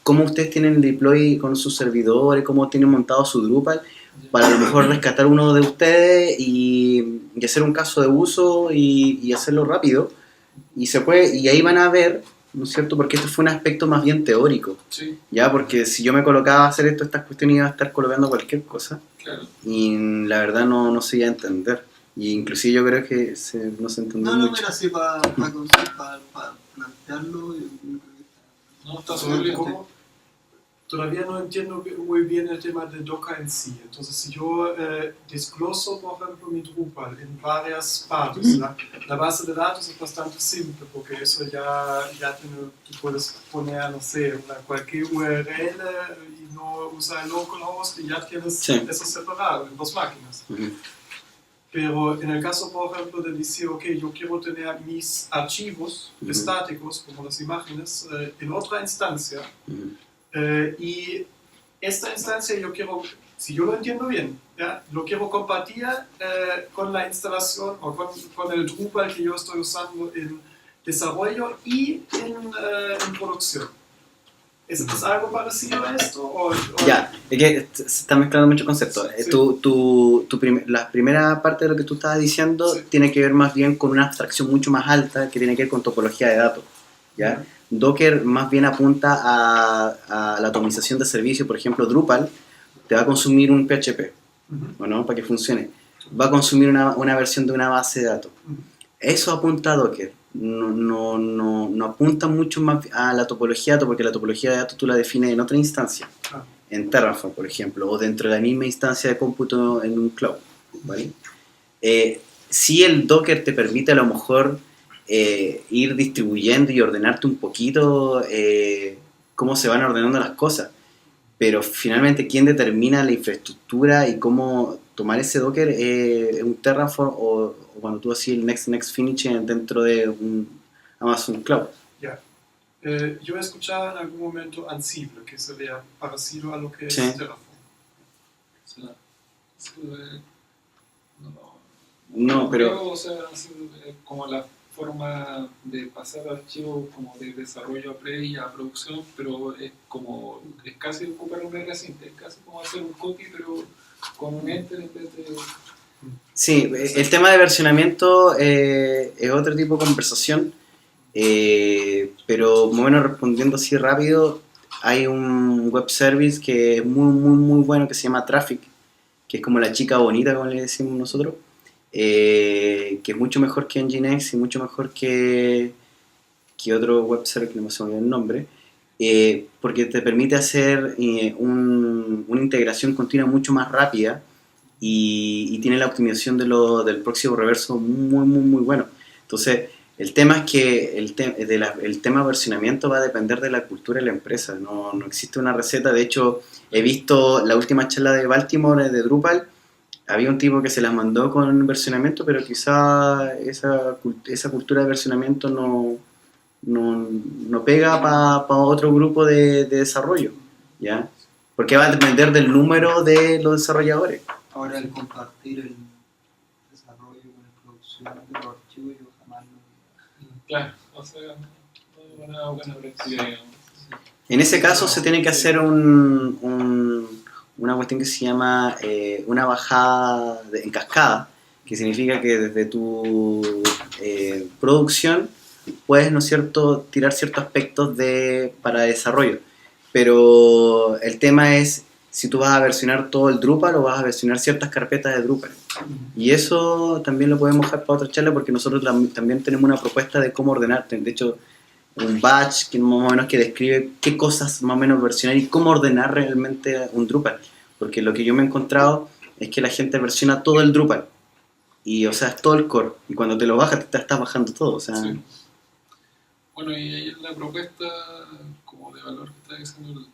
cómo ustedes tienen el deploy con sus servidores, cómo tienen montado su Drupal, para a lo mejor rescatar uno de ustedes y hacer un caso de uso y hacerlo rápido, y ahí van a ver, ¿no es cierto? Porque esto fue un aspecto más bien teórico, Sí, ¿ya? Porque si yo me colocaba a hacer estas cuestiones iba a estar colocando cualquier cosa, claro. y la verdad no se iba a entender, y inclusive yo creo que no se entendió No, mucho. mira, sí, para plantearlo, yo creo que está. No, está súper bien. ¿Cómo? Todavía no entiendo muy bien el tema de Docker en sí. Entonces, si yo desgloso, por ejemplo, mi Drupal en varias partes, la base de datos es bastante simple, porque eso ya tú puedes poner, no sé, cualquier URL y no usar el localhost y ya tienes eso separado en dos máquinas. Pero en el caso, por ejemplo, de decir, ok, yo quiero tener mis archivos estáticos, como las imágenes, en otra instancia, y esta instancia yo quiero, si yo lo entiendo bien, ¿ya? Lo quiero compartir con la instalación o con el Drupal que yo estoy usando en desarrollo y en producción. ¿Es algo parecido a esto? Ya, es que se están mezclando muchos conceptos. Sí. La primera parte de lo que tú estabas diciendo tiene que ver más bien con una abstracción mucho más alta que tiene que ver con topología de datos, ¿ya? Docker más bien apunta a la atomización de servicios. Por ejemplo, Drupal te va a consumir un PHP, ¿o no? Para que funcione. Va a consumir una versión de una base de datos. Eso apunta a Docker. No apunta mucho más a la topología de datos, porque la topología de datos tú la defines en otra instancia, en Terraform, por ejemplo, o dentro de la misma instancia de cómputo en un cloud, ¿vale? Si el Docker te permite a lo mejor ir distribuyendo y ordenarte un poquito cómo se van ordenando las cosas, pero finalmente quien determina la infraestructura y cómo tomar ese Docker es un Terraform o cuando tú haces el next finish dentro de un Amazon Cloud. Ya. Yo he escuchado en algún momento Ansible, que sería parecido a lo que es Terraform. No, pero O sea, como la forma de pasar archivos como de desarrollo a pre y a producción, pero es casi ocupar un RSync, es casi como hacer un copy, pero con un enter en vez de... Sí, el tema de versionamiento es otro tipo de conversación, pero más o menos respondiendo así rápido, hay un web service que es muy bueno que se llama Traffic, que es como la chica bonita, como le decimos nosotros, que es mucho mejor que Nginx y mucho mejor que otro web server que no se me olvidó el nombre, porque te permite hacer una integración continua mucho más rápida y tiene la optimización del próximo reverso muy bueno. Entonces, el tema es que el tema de versionamiento va a depender de la cultura de la empresa, no existe una receta. De hecho, he visto la última charla de Baltimore de Drupal, había un tipo que se las mandó con versionamiento, pero quizá esa cultura de versionamiento no pega para otro grupo de desarrollo, ¿ya? Porque va a depender del número de los desarrolladores. Ahora el compartir el desarrollo con la producción de los archivos yo jamás lo Claro, o sea, no es una buena práctica, digamos. En ese caso se tiene que hacer una cuestión que se llama una bajada en cascada, que significa que desde tu producción puedes, ¿no es cierto?, tirar ciertos aspectos para desarrollo. Pero el tema es si tú vas a versionar todo el Drupal o vas a versionar ciertas carpetas de Drupal. Y eso también lo podemos dejar para otra charla, porque nosotros también tenemos una propuesta de cómo ordenar. De hecho, un batch que más o menos que describe qué cosas más o menos versionar y cómo ordenar realmente un Drupal. Porque lo que yo me he encontrado es que la gente versiona todo el Drupal. Y, o sea, es todo el core. Y cuando te lo bajas, te estás bajando todo. O sea, Sí. Bueno, y ahí la propuesta como de valor que está diciendo,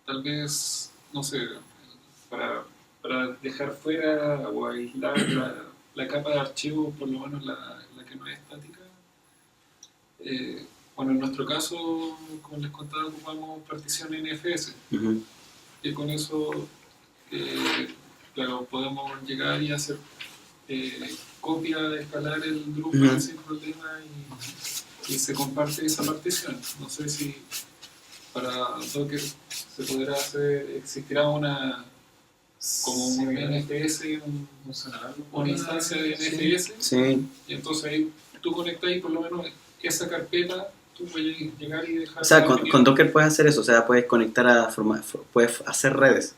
tal vez, no sé, para dejar fuera o aislar la capa de archivo, por lo menos la que no es estática. Bueno, en nuestro caso, como les contaba, ocupamos partición NFS, y con eso, claro, podemos llegar y hacer copia, escalar el Drupal sin problema y se comparte esa partición. No sé si para Docker se podrá hacer, existirá como un NFS, una instancia de NFS, sí. y entonces ahí tú conectas y por lo menos esa carpeta tú puedes llegar y dejar. O sea, con Docker puedes hacer eso, o sea, puedes conectar puedes hacer redes.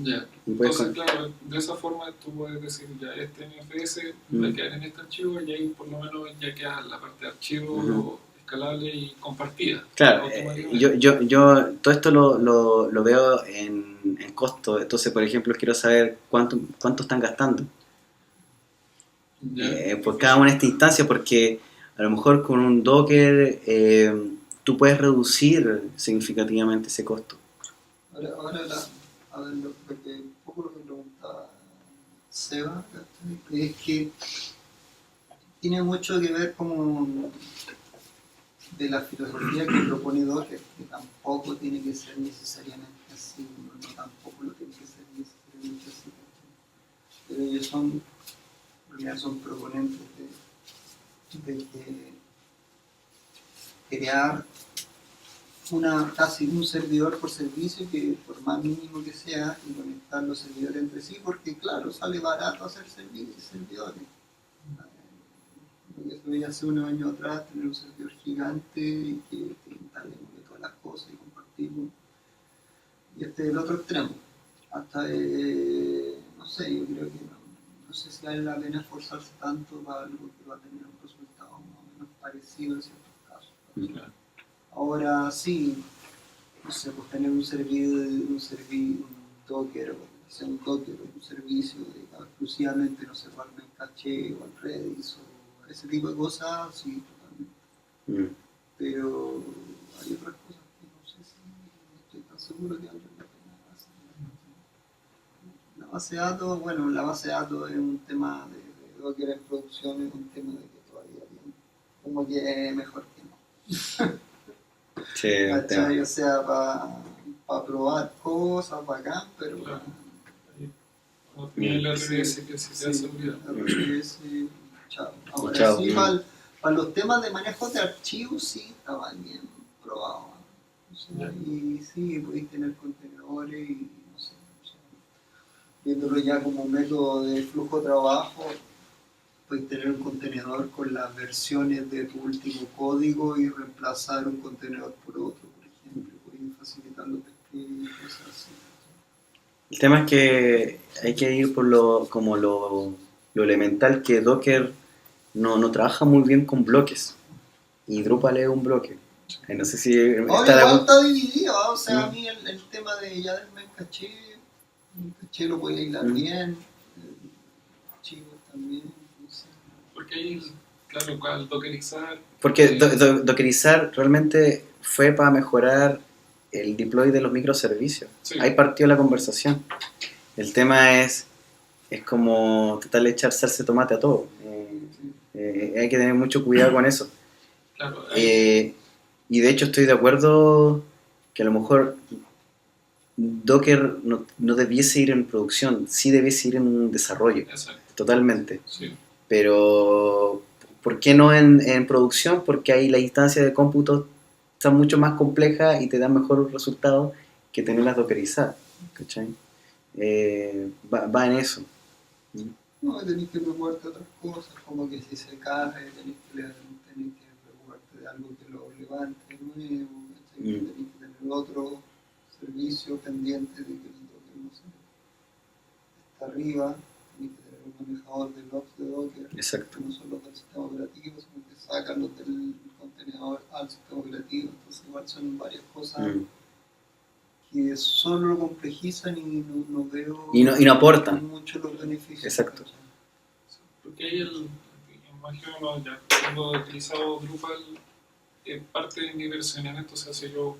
Ya. Entonces, claro, de esa forma tú puedes decir, ya este NFS va a quedar en este archivo y ahí por lo menos ya queda la parte de archivo escalable y compartida. Claro, yo todo esto lo veo en costo. Entonces, por ejemplo, quiero saber cuánto están gastando por cada una de estas instancias, porque a lo mejor con un Docker tú puedes reducir significativamente ese costo. Ahora a ver, porque un poco lo que preguntaba Seba, es que tiene mucho que ver como de la filosofía que propone Docker, que tampoco tiene que ser necesariamente así, no tampoco lo tiene que ser necesariamente así, pero ellos son proponentes de crear casi un servidor por servicio, que por más mínimo que sea, y conectar los servidores entre sí, porque claro, sale barato hacer servidores. Lo que se veía hace unos años atrás, tener un servidor gigante y que instalemos de todas las cosas y compartimos. Y este es el otro extremo. Hasta, no sé, yo creo que no sé si vale la pena esforzarse tanto para algo que va a tener un resultado más o menos parecido en ciertos casos. Claro. Ahora sí, no sé, pues tener un Docker, o sea, un Docker, un servicio dedicado exclusivamente, no sé, al main caché o al Redis o ese tipo de cosas, sí, totalmente. Pero hay otras cosas que no sé si estoy tan seguro que vale la pena hacer. La base de datos, bueno, la base de datos es un tema de Docker en producción, es un tema de que todavía bien, como que es mejor que no. Sí, ¿Cachai? O sea, para probar cosas bacán, pero claro. No tenía el RDS que sí te da seguridad. RDS, chao. Ahora chao. sí, para los temas de manejo de archivos, sí, estaba bien probado. O sea, y sí, podéis tener contenedores y no sé, viéndolo ya como un método de flujo de trabajo, puedes tener un contenedor con las versiones de tu último código y reemplazar un contenedor por otro, por ejemplo, puedes facilitar los despliegues y cosas así. El tema es que hay que ir por lo elemental, que Docker no trabaja muy bien con bloques, y Drupal es un bloque. No sé si está dividido, o sea, a mí el tema de ya del main caché Un caché lo puede aislar bien, archivos también, no sé. Porque ahí, claro, al dockerizar... Porque dockerizar realmente fue para mejorar el deploy de los microservicios. Sí. Ahí partió la conversación. El tema es como tratar de echar salsa de tomate a todo. Hay que tener mucho cuidado con eso. Claro, Y de hecho estoy de acuerdo que a lo mejor Docker no debiese ir en producción, sí debiese ir en desarrollo, exacto, totalmente. sí. Pero ¿por qué no en producción? Porque ahí la instancia de cómputo está mucho más compleja y te da mejor resultado que tenerlas dockerizadas, ¿cachai? Va en eso. No, tenéis que preocuparte de otras cosas, como que si se cae, tenéis que preocuparte de algo que lo levante de nuevo, tenéis que tener otro servicio pendiente de que el Docker no se está arriba, tenéis que tener un manejador de logs de Docker, Exacto. que no son los del sistema operativo, sino que sacan los del contenedor al sistema operativo, entonces igual son varias cosas que solo lo complejizan y no veo Y no aportan. mucho los beneficios. Exacto. Porque ahí imagino, ya cuando he utilizado Drupal, parte de mi versionamiento, o sea, si yo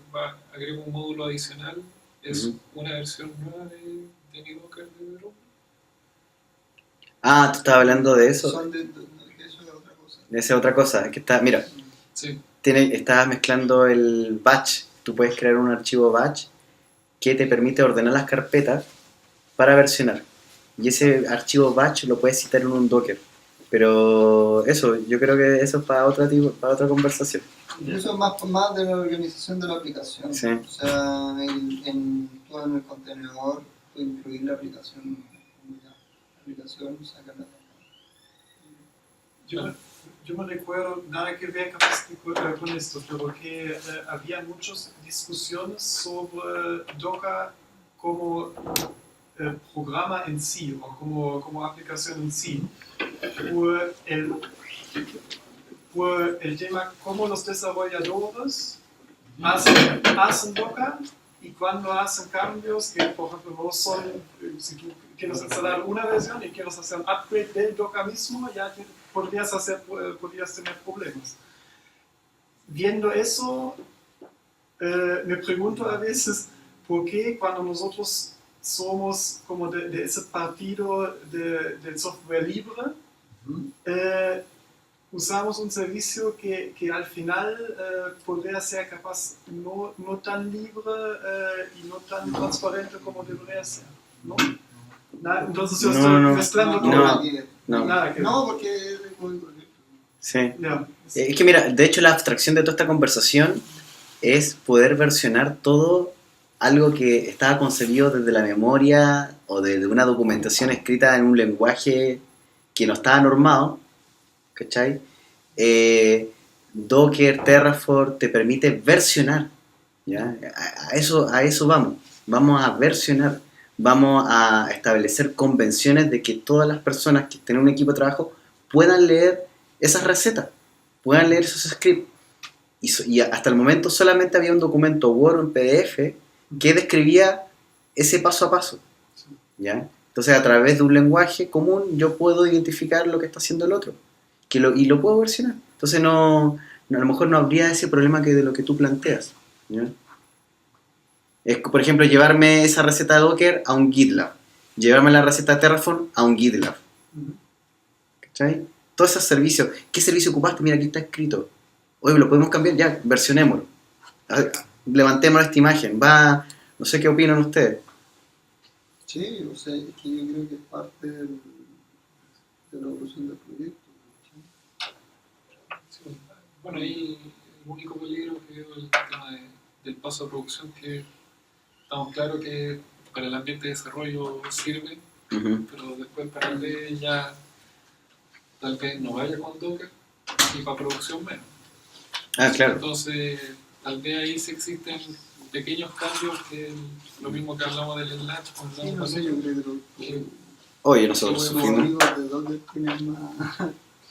agrego un módulo adicional, es una versión nueva de mi Docker de Drupal. Ah, tú estabas hablando de eso. Eso es otra cosa. Esa es otra cosa. Es que está, mira, Sí, estás mezclando el batch. Tú puedes crear un archivo batch que te permite ordenar las carpetas para versionar. Y ese archivo batch lo puedes citar en un Docker. Pero eso, yo creo que eso es para para otra conversación. Eso es más de la organización de la aplicación. Sí. O sea, todo en el contenedor, puede incluir la aplicación como ya. La aplicación, sacarla de acá. Yo me recuerdo, nada que ver capaz con esto, pero que había muchas discusiones sobre Docker como programa en sí o como aplicación en sí. Por el tema cómo los desarrolladores hacen Docker y cuando hacen cambios que, por ejemplo, no son, si tú quieres instalar una versión y quieres hacer un upgrade del Docker mismo, ya podrías tener problemas. Viendo eso, me pregunto a veces por qué cuando nosotros somos como de ese partido del software libre, usamos un servicio que al final podría ser capaz no tan libre y no tan transparente como debería ser, ¿no? Entonces yo estoy mezclando todo. Nada que ver. No, porque es muy correcto. Sí. Ya. Es que mira, de hecho la abstracción de toda esta conversación es poder versionar todo algo que estaba concebido desde la memoria o desde una documentación escrita en un lenguaje que no estaba normado, ¿cachai? Docker, Terraform te permite versionar, ¿ya? A eso vamos a versionar, vamos a establecer convenciones de que todas las personas que tienen un equipo de trabajo puedan leer esas recetas, puedan leer esos scripts. Y hasta el momento solamente había un documento Word o en PDF que describía ese paso a paso, ¿ya? Entonces a través de un lenguaje común yo puedo identificar lo que está haciendo el otro y lo puedo versionar. Entonces a lo mejor no habría ese problema de lo que tú planteas, ¿ya? Es, por ejemplo, llevarme esa receta de Docker a un GitLab, llevarme la receta de Terraform a un GitLab, ¿cachai? Todos esos servicios. ¿Qué servicio ocupaste? Mira, aquí está escrito. Oye, ¿lo podemos cambiar? Ya, versionémoslo. Levantemos esta imagen. No sé qué opinan ustedes. Sí, o sea, es que yo creo que es parte de la evolución del proyecto. sí. Bueno, y el único peligro que veo es el tema del paso a producción, que estamos claros que para el ambiente de desarrollo sirve, pero después para el de ya tal vez no vaya con Docker y para producción menos. Ah, claro. Entonces, tal vez ahí sí existen pequeños cambios, que lo mismo que hablamos del enlace. Sí, no sé, yo creo que Oye, nosotros los sufrimos. amigos de Docker tienen más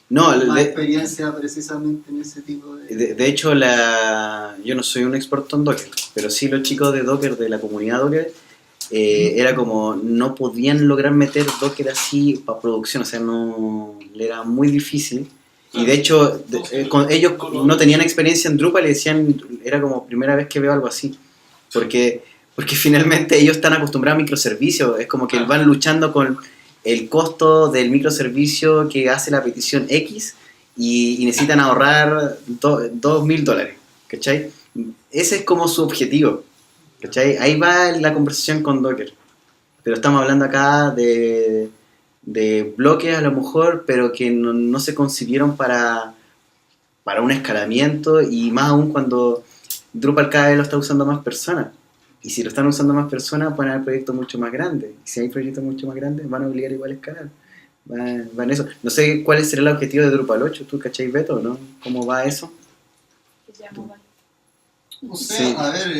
No, experiencia precisamente en ese tipo de... de hecho, yo no soy un experto en Docker, pero sí los chicos de Docker, de la comunidad Docker, era como no podían lograr meter Docker así para producción, o sea, no le era muy difícil. Y de hecho, ellos no tenían experiencia en Drupal y decían, era como primera vez que veo algo así. Porque finalmente ellos están acostumbrados a microservicios, es como que van luchando con el costo del microservicio que hace la petición X y necesitan ahorrar $2,000, ¿cachai? Ese es como su objetivo, ¿cachai? Ahí va la conversación con Docker. Pero estamos hablando acá de bloques a lo mejor, pero que no se concibieron para un escalamiento, y más aún cuando Drupal cada vez lo está usando más personas. Y si lo están usando más personas, pueden haber proyectos mucho más grandes. Y si hay proyectos mucho más grandes, van a obligar igual a escalar. Va en eso. No sé cuál será el objetivo de Drupal 8, ¿tú cachai, Beto, o no? ¿Cómo va eso? Que sea mobile. O sea, Sí. a ver,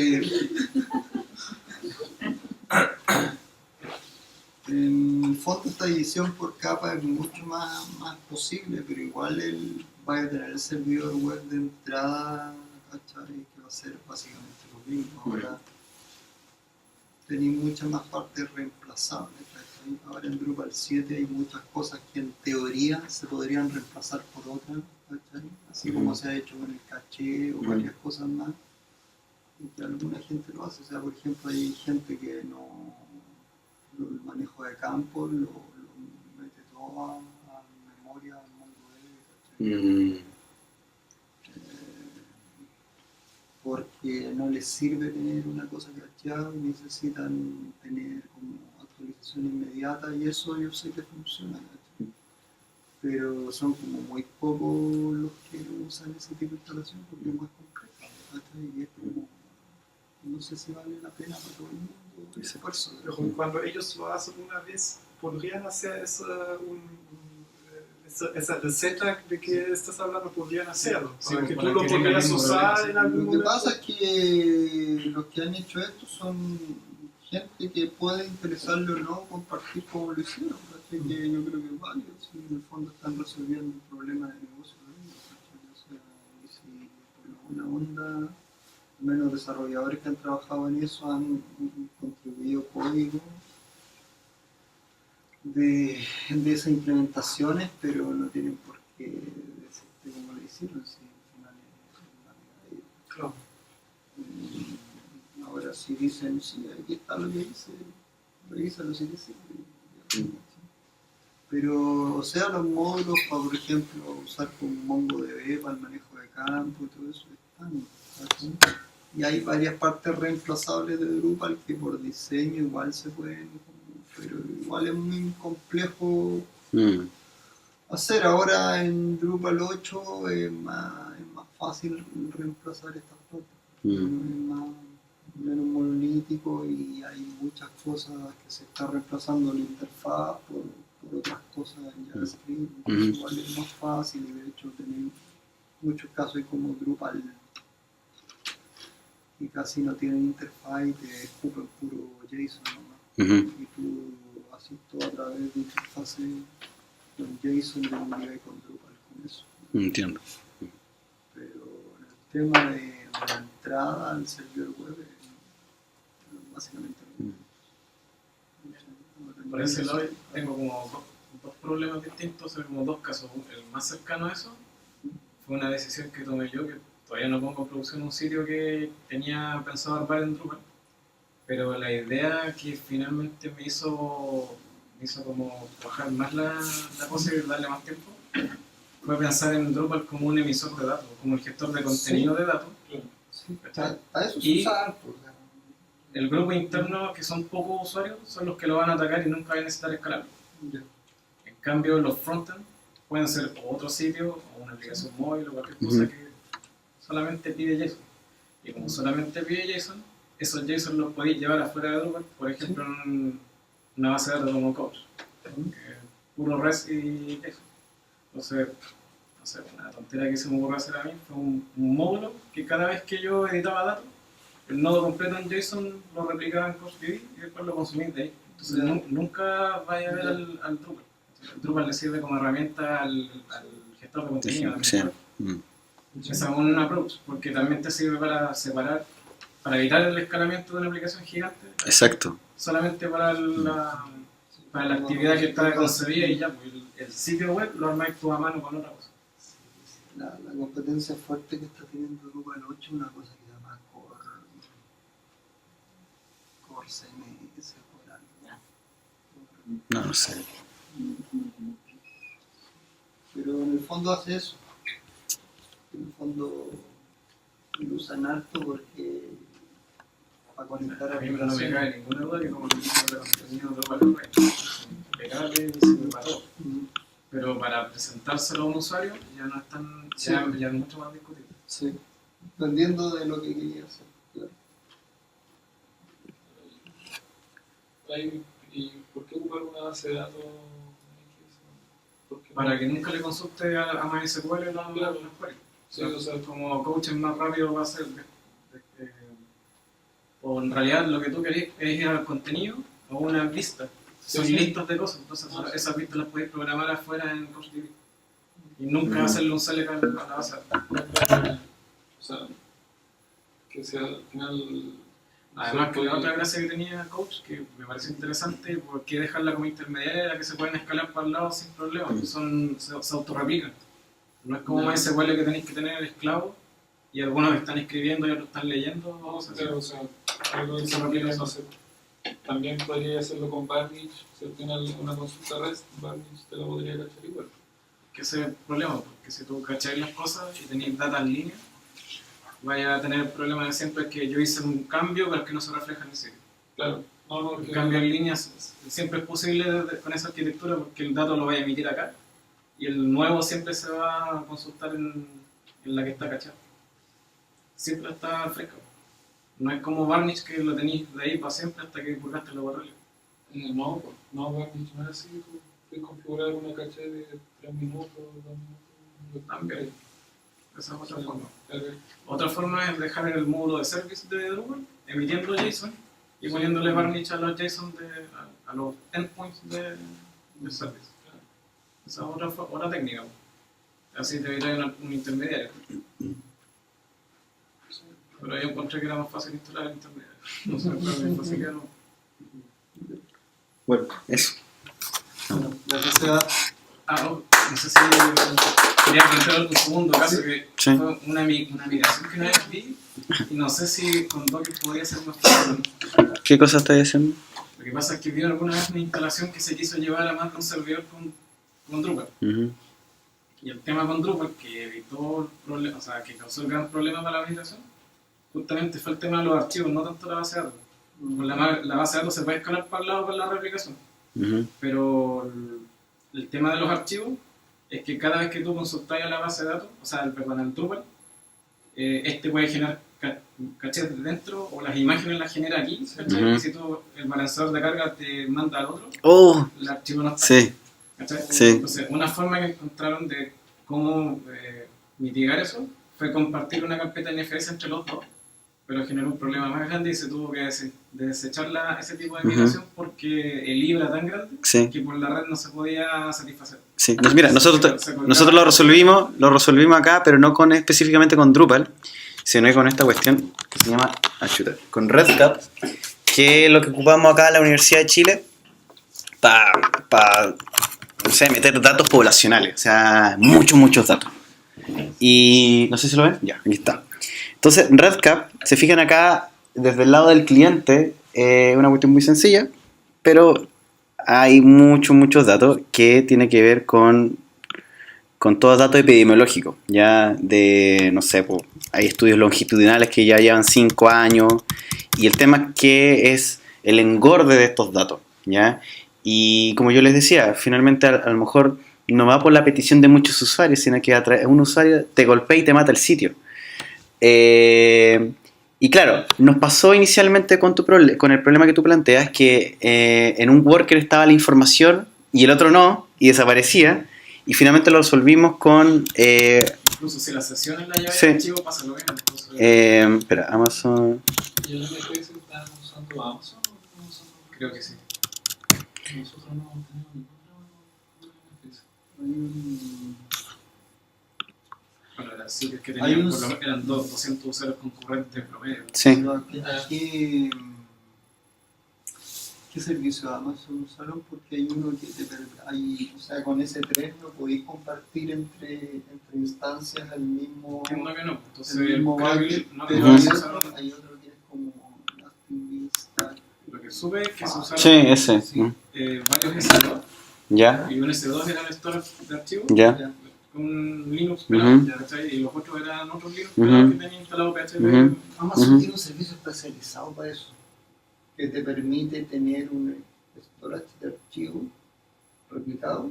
en el fondo esta división por capa es mucho más posible, pero igual va a tener el servidor web de entrada, ¿cachai? Que va a ser básicamente lo mismo. Ahora tenéis muchas más partes reemplazables, ¿cachai? Ahora en Drupal 7 hay muchas cosas que en teoría se podrían reemplazar por otras, ¿cachai? Así como se ha hecho con el caché o varias cosas más. Y que alguna gente lo hace, o sea, por ejemplo, hay gente que el manejo de campo lo mete todo a memoria, al MongoDB, ¿cachai? Porque no les sirve tener una cosa cacheada y necesitan tener como actualización inmediata, y eso yo sé que funciona, ¿cachai? Pero son como muy pocos los que usan ese tipo de instalación porque es más compleja, ¿cachai? Y es como, no sé si vale la pena para todo el mundo el esfuerzo. Pero cuando ellos lo hacen una vez, podrían hacer esa receta de que estás hablando, podrían hacerlo. Sí, para que para tú lo que tenga podrías el mismo usar problema, en algún Lo que momento. pasa es que los que han hecho esto son gente que puede interesarle o no compartir como lo hicieron, ¿cachai? Que yo creo que es válido, si en el fondo están resolviendo un problema de negocio de ellos, ¿cachai? O sea, y si por alguna onda, al menos desarrolladores que han trabajado en eso han contribuido código de esas implementaciones, pero no tienen por qué decirte cómo lo hicieron, si al final es la vida de ellos. Claro. Ahora si dicen, sí, aquí está lo que hice, revísalo si te sirve. Pero, o sea, los módulos para, por ejemplo, usar como MongoDB para el manejo de campo y todo eso, están, ¿cachai? Y hay varias partes reemplazables de Drupal que por diseño igual se pueden, pero igual es muy complejo hacer. Ahora en Drupal 8 es más fácil reemplazar estas partes. Es menos monolítico y hay muchas cosas que se está reemplazando la interfaz por otras cosas en JavaScript. Entonces igual es más fácil, y de hecho tenemos muchos casos hay como Drupal y casi no tienen interfaz y te escupen puro JSON nomás. Y tú haces todo a través de interfaces con JSON de un nivel con Drupal con eso. Entiendo. Pero en el tema de la entrada al servidor web es básicamente lo mismo. Por ese lado tengo como dos problemas distintos, como dos casos. El más cercano a eso fue una decisión que tomé yo, que todavía no pongo en producción un sitio que tenía pensado armar en Drupal, pero la idea que finalmente me hizo como bajar más la cosa y darle más tiempo fue pensar en Drupal como un emisor de datos, como el gestor de contenido de datos. Sí, ¿Cachai? a eso se Y usa harto, o sea. El grupo interno, que son pocos usuarios, son los que lo van a atacar y nunca van a necesitar escalar. Ya. En cambio, los frontend pueden ser otro sitio o una aplicación móvil o cualquier cosa que solamente pide JSON. Y como solamente pide JSON, esos JSON los podéis llevar afuera de Drupal, por ejemplo, en una base de datos como Couch, que es puro REST y JSON. Entonces, no sé, una tontería que se me ocurrió hacer a mí fue un módulo que cada vez que yo editaba datos, el nodo completo en JSON lo replicaba en CouchDB y después lo consumís de ahí. Entonces nunca vaya a ver al Drupal. El Drupal le sirve como herramienta al gestor de contenido. Sí. Esa es un approach, porque también te sirve para para evitar el escalamiento de una aplicación gigante, Exacto. solamente para la actividad que está concebida y ya, pues el sitio web lo armáis tú a mano con otra cosa. La competencia fuerte que está teniendo Drupal 8 es una cosa que se llama Core CMS, Core algo. No sé. Pero en el fondo hace eso. En el fondo lo usan harto porque para conectar A mí no me aplicaciones. cae ninguna duda que como el contenido de Drupal es impecable y sirve para todo. Pero para presentárselo a un usuario ya no es tan, Sí. ya es mucho más discutible. Sí, dependiendo de lo que quería hacer. Claro. ¿Y por qué ocupar una base de datos? ¿Por qué no? Para que nunca le consulte a MySQL las queries. Sí, o sea, Como coach es más rápido va a ser o en realidad lo que tú querés es ir al contenido o una lista. Son Sí. listas de cosas, entonces esas listas las podéis programar afuera en CouchDB. Y nunca Ujú. hacerle un select a la base de datos. o sea, que sea al final. Además que la otra gracia que tenía Coach, que me parece interesante, porque dejarla como intermediaria era que se pueden escalar para el lado sin problema, se autorreplican. No es como MySQL que tenéis que tener el esclavo y algunos están escribiendo y otros están leyendo. No, pero, o sea, algo que Se se replica no eso. sé. También podría hacerlo con Varnish. Si al final una consulta REST, Varnish te la podría cachar igual. Que ese es el problema, porque si tú cacháis las cosas y tenéis data en línea, vaya a tener el problema de siempre que yo hice un cambio pero que no se refleja en el sitio. Claro, no, El porque cambio en línea siempre es posible con esa arquitectura porque el dato lo vaya a emitir acá y el nuevo siempre se va a consultar en la que está cachado. Siempre está fresco. No es como Varnish que lo tenéis de ahí para siempre hasta que purgaste la URL. no, Varnish no es así. Tú puedes configurar una caché de 3 minutos, 2 minutos. También. Esa es otra forma. Claro. Otra forma es dejar el módulo de service de Drupal emitiendo JSON y poniéndole varnish a los JSON a los endpoints de service. Esa es otra técnica. Así te evitas un intermediario. Pero yo encontré que era más fácil instalar el intermediario. No sé, pero así que no. Bueno, eso. Bueno, la RCA No sé si quería plantear un segundo caso que Sí. fue una migración que una vez vi y no sé si con Docker podría ser más fácil. ¿Qué cosa estás haciendo? Lo que pasa es que vi alguna vez una instalación que se quiso llevar a más de un servidor con Drupal. Ujú. Y el tema con Drupal que evitó el problema, o sea, que causó el gran problema para la migración, justamente fue el tema de los archivos, no tanto la base de datos. Con la base de datos se puede escalar para el lado con la replicación, Ujú. pero el tema de los archivos es que cada vez que tú consultas a la base de datos, o sea, el Drupal, este puede generar cachés de dentro o las imágenes las genera aquí, ¿cachai? Ujú. Y si tú, el balanceador de carga te manda al otro, Oh, el archivo no está. sí, ¿Cachai? sí. Entonces, una forma que encontraron de cómo mitigar eso fue compartir una carpeta NFS entre los dos, pero generó un problema más grande y se tuvo que desechar ese tipo de migración porque el IVA era tan grande Sí, que por la red no se podía satisfacer. sí. Mira, nosotros lo resolvimos acá, pero no específicamente con Drupal, sino que con esta cuestión que se llama con RedCap, que es lo que ocupamos acá en la Universidad de Chile para no sé, meter datos poblacionales, o sea, muchos datos. Y no sé si lo ven, ya, aquí está. Entonces, RedCap, se fijan acá desde el lado del cliente, es una cuestión muy sencilla, pero hay muchos datos que tienen que ver con todos datos epidemiológicos, ya de, no sé, pues, hay estudios longitudinales que ya llevan 5 años, y el tema es que es el engorde de estos datos, ¿ya? Y como yo les decía, finalmente a lo mejor no va por la petición de muchos usuarios, sino que un usuario te golpea y te mata el sitio. Y claro, nos pasó inicialmente con el problema que tú planteas, que en un worker estaba la información y el otro no, y desaparecía, y finalmente lo resolvimos con... Incluso si la sesión es la llave Sí. del archivo, pasa lo mismo. Entonces, espera, Amazon... ¿Y el NFS están usando Amazon o están usando? creo que sí. Nosotros no tenemos ningún NFS. Bueno, eran sitios que Hay tenían, unos- por lo menos, eran 200 usuarios concurrentes promedio. Sí. Pero ¿qué servicio de Amazon usaron? Porque hay uno que o sea, con S3 no podéis compartir entre instancias el mismo, Entiendo que no, entonces el mismo creo que bucket, no pero lo hay usaron. otro que es como Elastic Stack. Lo que supe es que se usaron Sí, ese. Sí. varios S2 Ya, y un S2 era el storage de archivos, ya. un Linux Ujú. pelado, ¿cachai? Y los otros eran otros Linux Ujú. pelados que tenían instalado PHP. Ujú. Amazon Ujú. tiene un servicio especializado para eso, que te permite tener un storage de archivo replicado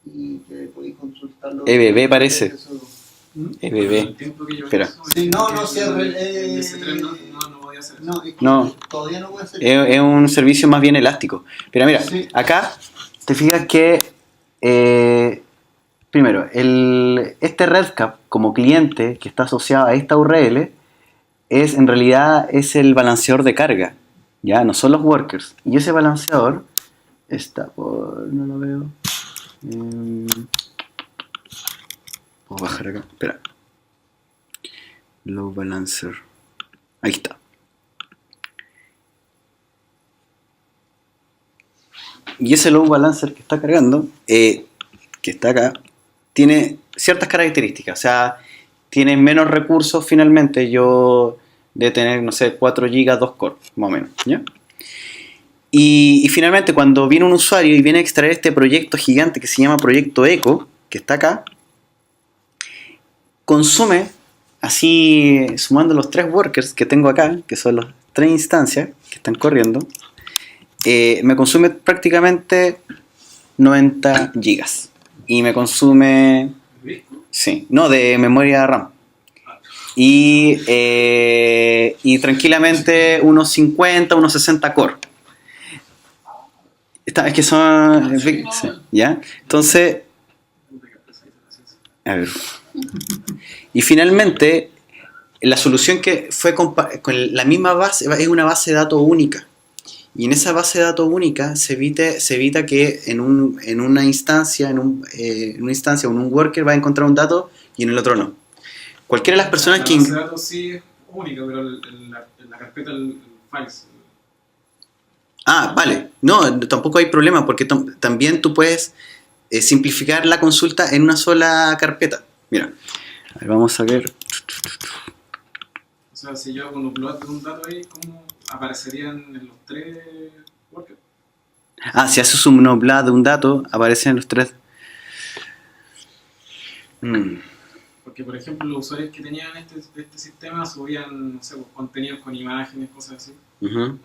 y que podéis consultarlo. EBB parece. Eso. EBB. El tiempo que yo Espera. hice, Sí, no, que no, sí, el el- S3 no podía hacer eso. No, es que No. todavía no voy a hacer Es un servicio más bien elástico. Pero mira, Sí. acá te fijas que, primero, este RedCap como cliente que está asociado a esta URL en realidad es el balanceador de carga, ya no son los workers. Y ese balanceador está por... no lo veo. Puedo bajar acá, espera. Load balancer. Ahí está. Y ese load balancer que está cargando, que está acá, tiene ciertas características. O sea, tiene menos recursos finalmente. Yo de tener, no sé, 4 GB, 2 core, más o menos. ¿Ya? Y finalmente, cuando viene un usuario y viene a extraer este proyecto gigante que se llama Proyecto Echo, que está acá, consume, así sumando los 3 workers que tengo acá, que son las 3 instancias que están corriendo, me consume prácticamente 90 gigas. Y me consume, ¿Disco? sí, no, de memoria RAM. Y tranquilamente unos 50, unos 60 core. Es que son... sí, ¿ya? Entonces, a ver. Y finalmente, la solución que fue con la misma base, es una base de datos única. Y en esa base de datos única se evita que en una instancia, en una instancia o en un worker va a encontrar un dato y en el otro no. Cualquiera de las personas La que... base de datos sí es única, pero en la carpeta el files. Ah, vale. No, tampoco hay problema porque también tú puedes simplificar la consulta en una sola carpeta. Mira, a ver, vamos a ver. O sea, si yo hago un upload de un dato ahí, ¿cómo aparecerían en los 3 workers? Ah, si haces un upload de un dato, aparecen los 3. Porque, por ejemplo, los usuarios que tenían este sistema subían, no sé, pues, contenidos con imágenes, cosas así. Ujú.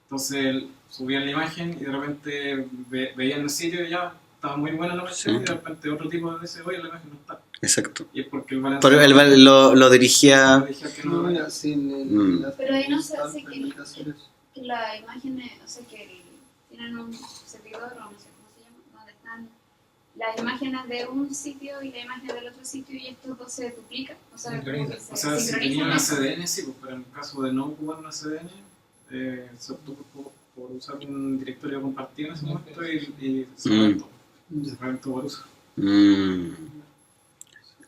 Entonces subían la imagen y de repente veían el sitio y ya estaba muy buena la versión Sí. y de repente otro tipo dice, oye, la imagen no está. Exacto. Y es porque el balance Pero lo dirigía... que No, no, mira, sin el Pero ahí no se hace permite hacer eso. que la imagen, o sea, tienen un servidor, o no sé cómo se llama, donde están las imágenes de un sitio y la imagen del otro sitio y estos dos se duplican. O sea, como que o sea, si tenía sincronizan una eso. CDN, sí, pues, pero en el caso de no ocupar una CDN, se optó por usar un directorio compartido en ese momento y se reventó. Se reventó por uso.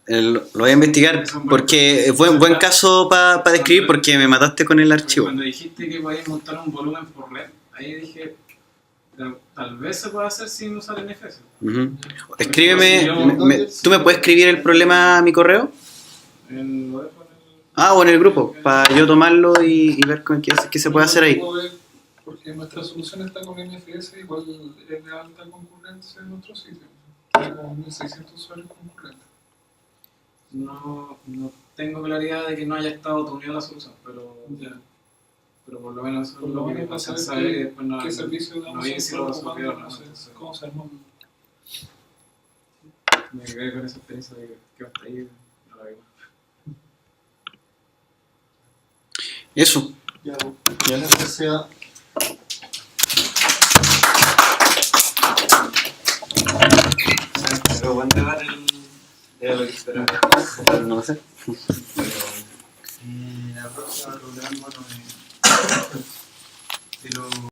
Lo voy a investigar porque es buen caso para describir porque me mataste con el Porque archivo. cuando dijiste que podías montar un volumen por red, ahí dije, tal vez se puede hacer sin usar NFS. Ujú. Escríbeme, Yo- ¿tú me puedes escribir el problema a mi correo? Lo dejo en el... Ah, o en el grupo, para yo tomarlo y ver qué se puede hacer ahí. Puedo ver, porque nuestra solución está con NFS, igual es de alta concurrencia en otro sitio. Tenemos 1600 usuarios concurrentes. No tengo claridad de que no haya estado tuneada la solución, pero por lo menos eso Por es lo lo que menos me para hacen saber saber y después no, qué servicio no damos vi si lo ocupando, resolvieron o no no. sé Entonces, cómo se armó. me quedé con esa experiencia de que hasta ahí no la vi. Eso. Ya, que sea. Pero ¿cuánto va era lo que esperaba? No lo sé. La próxima reunión, bueno,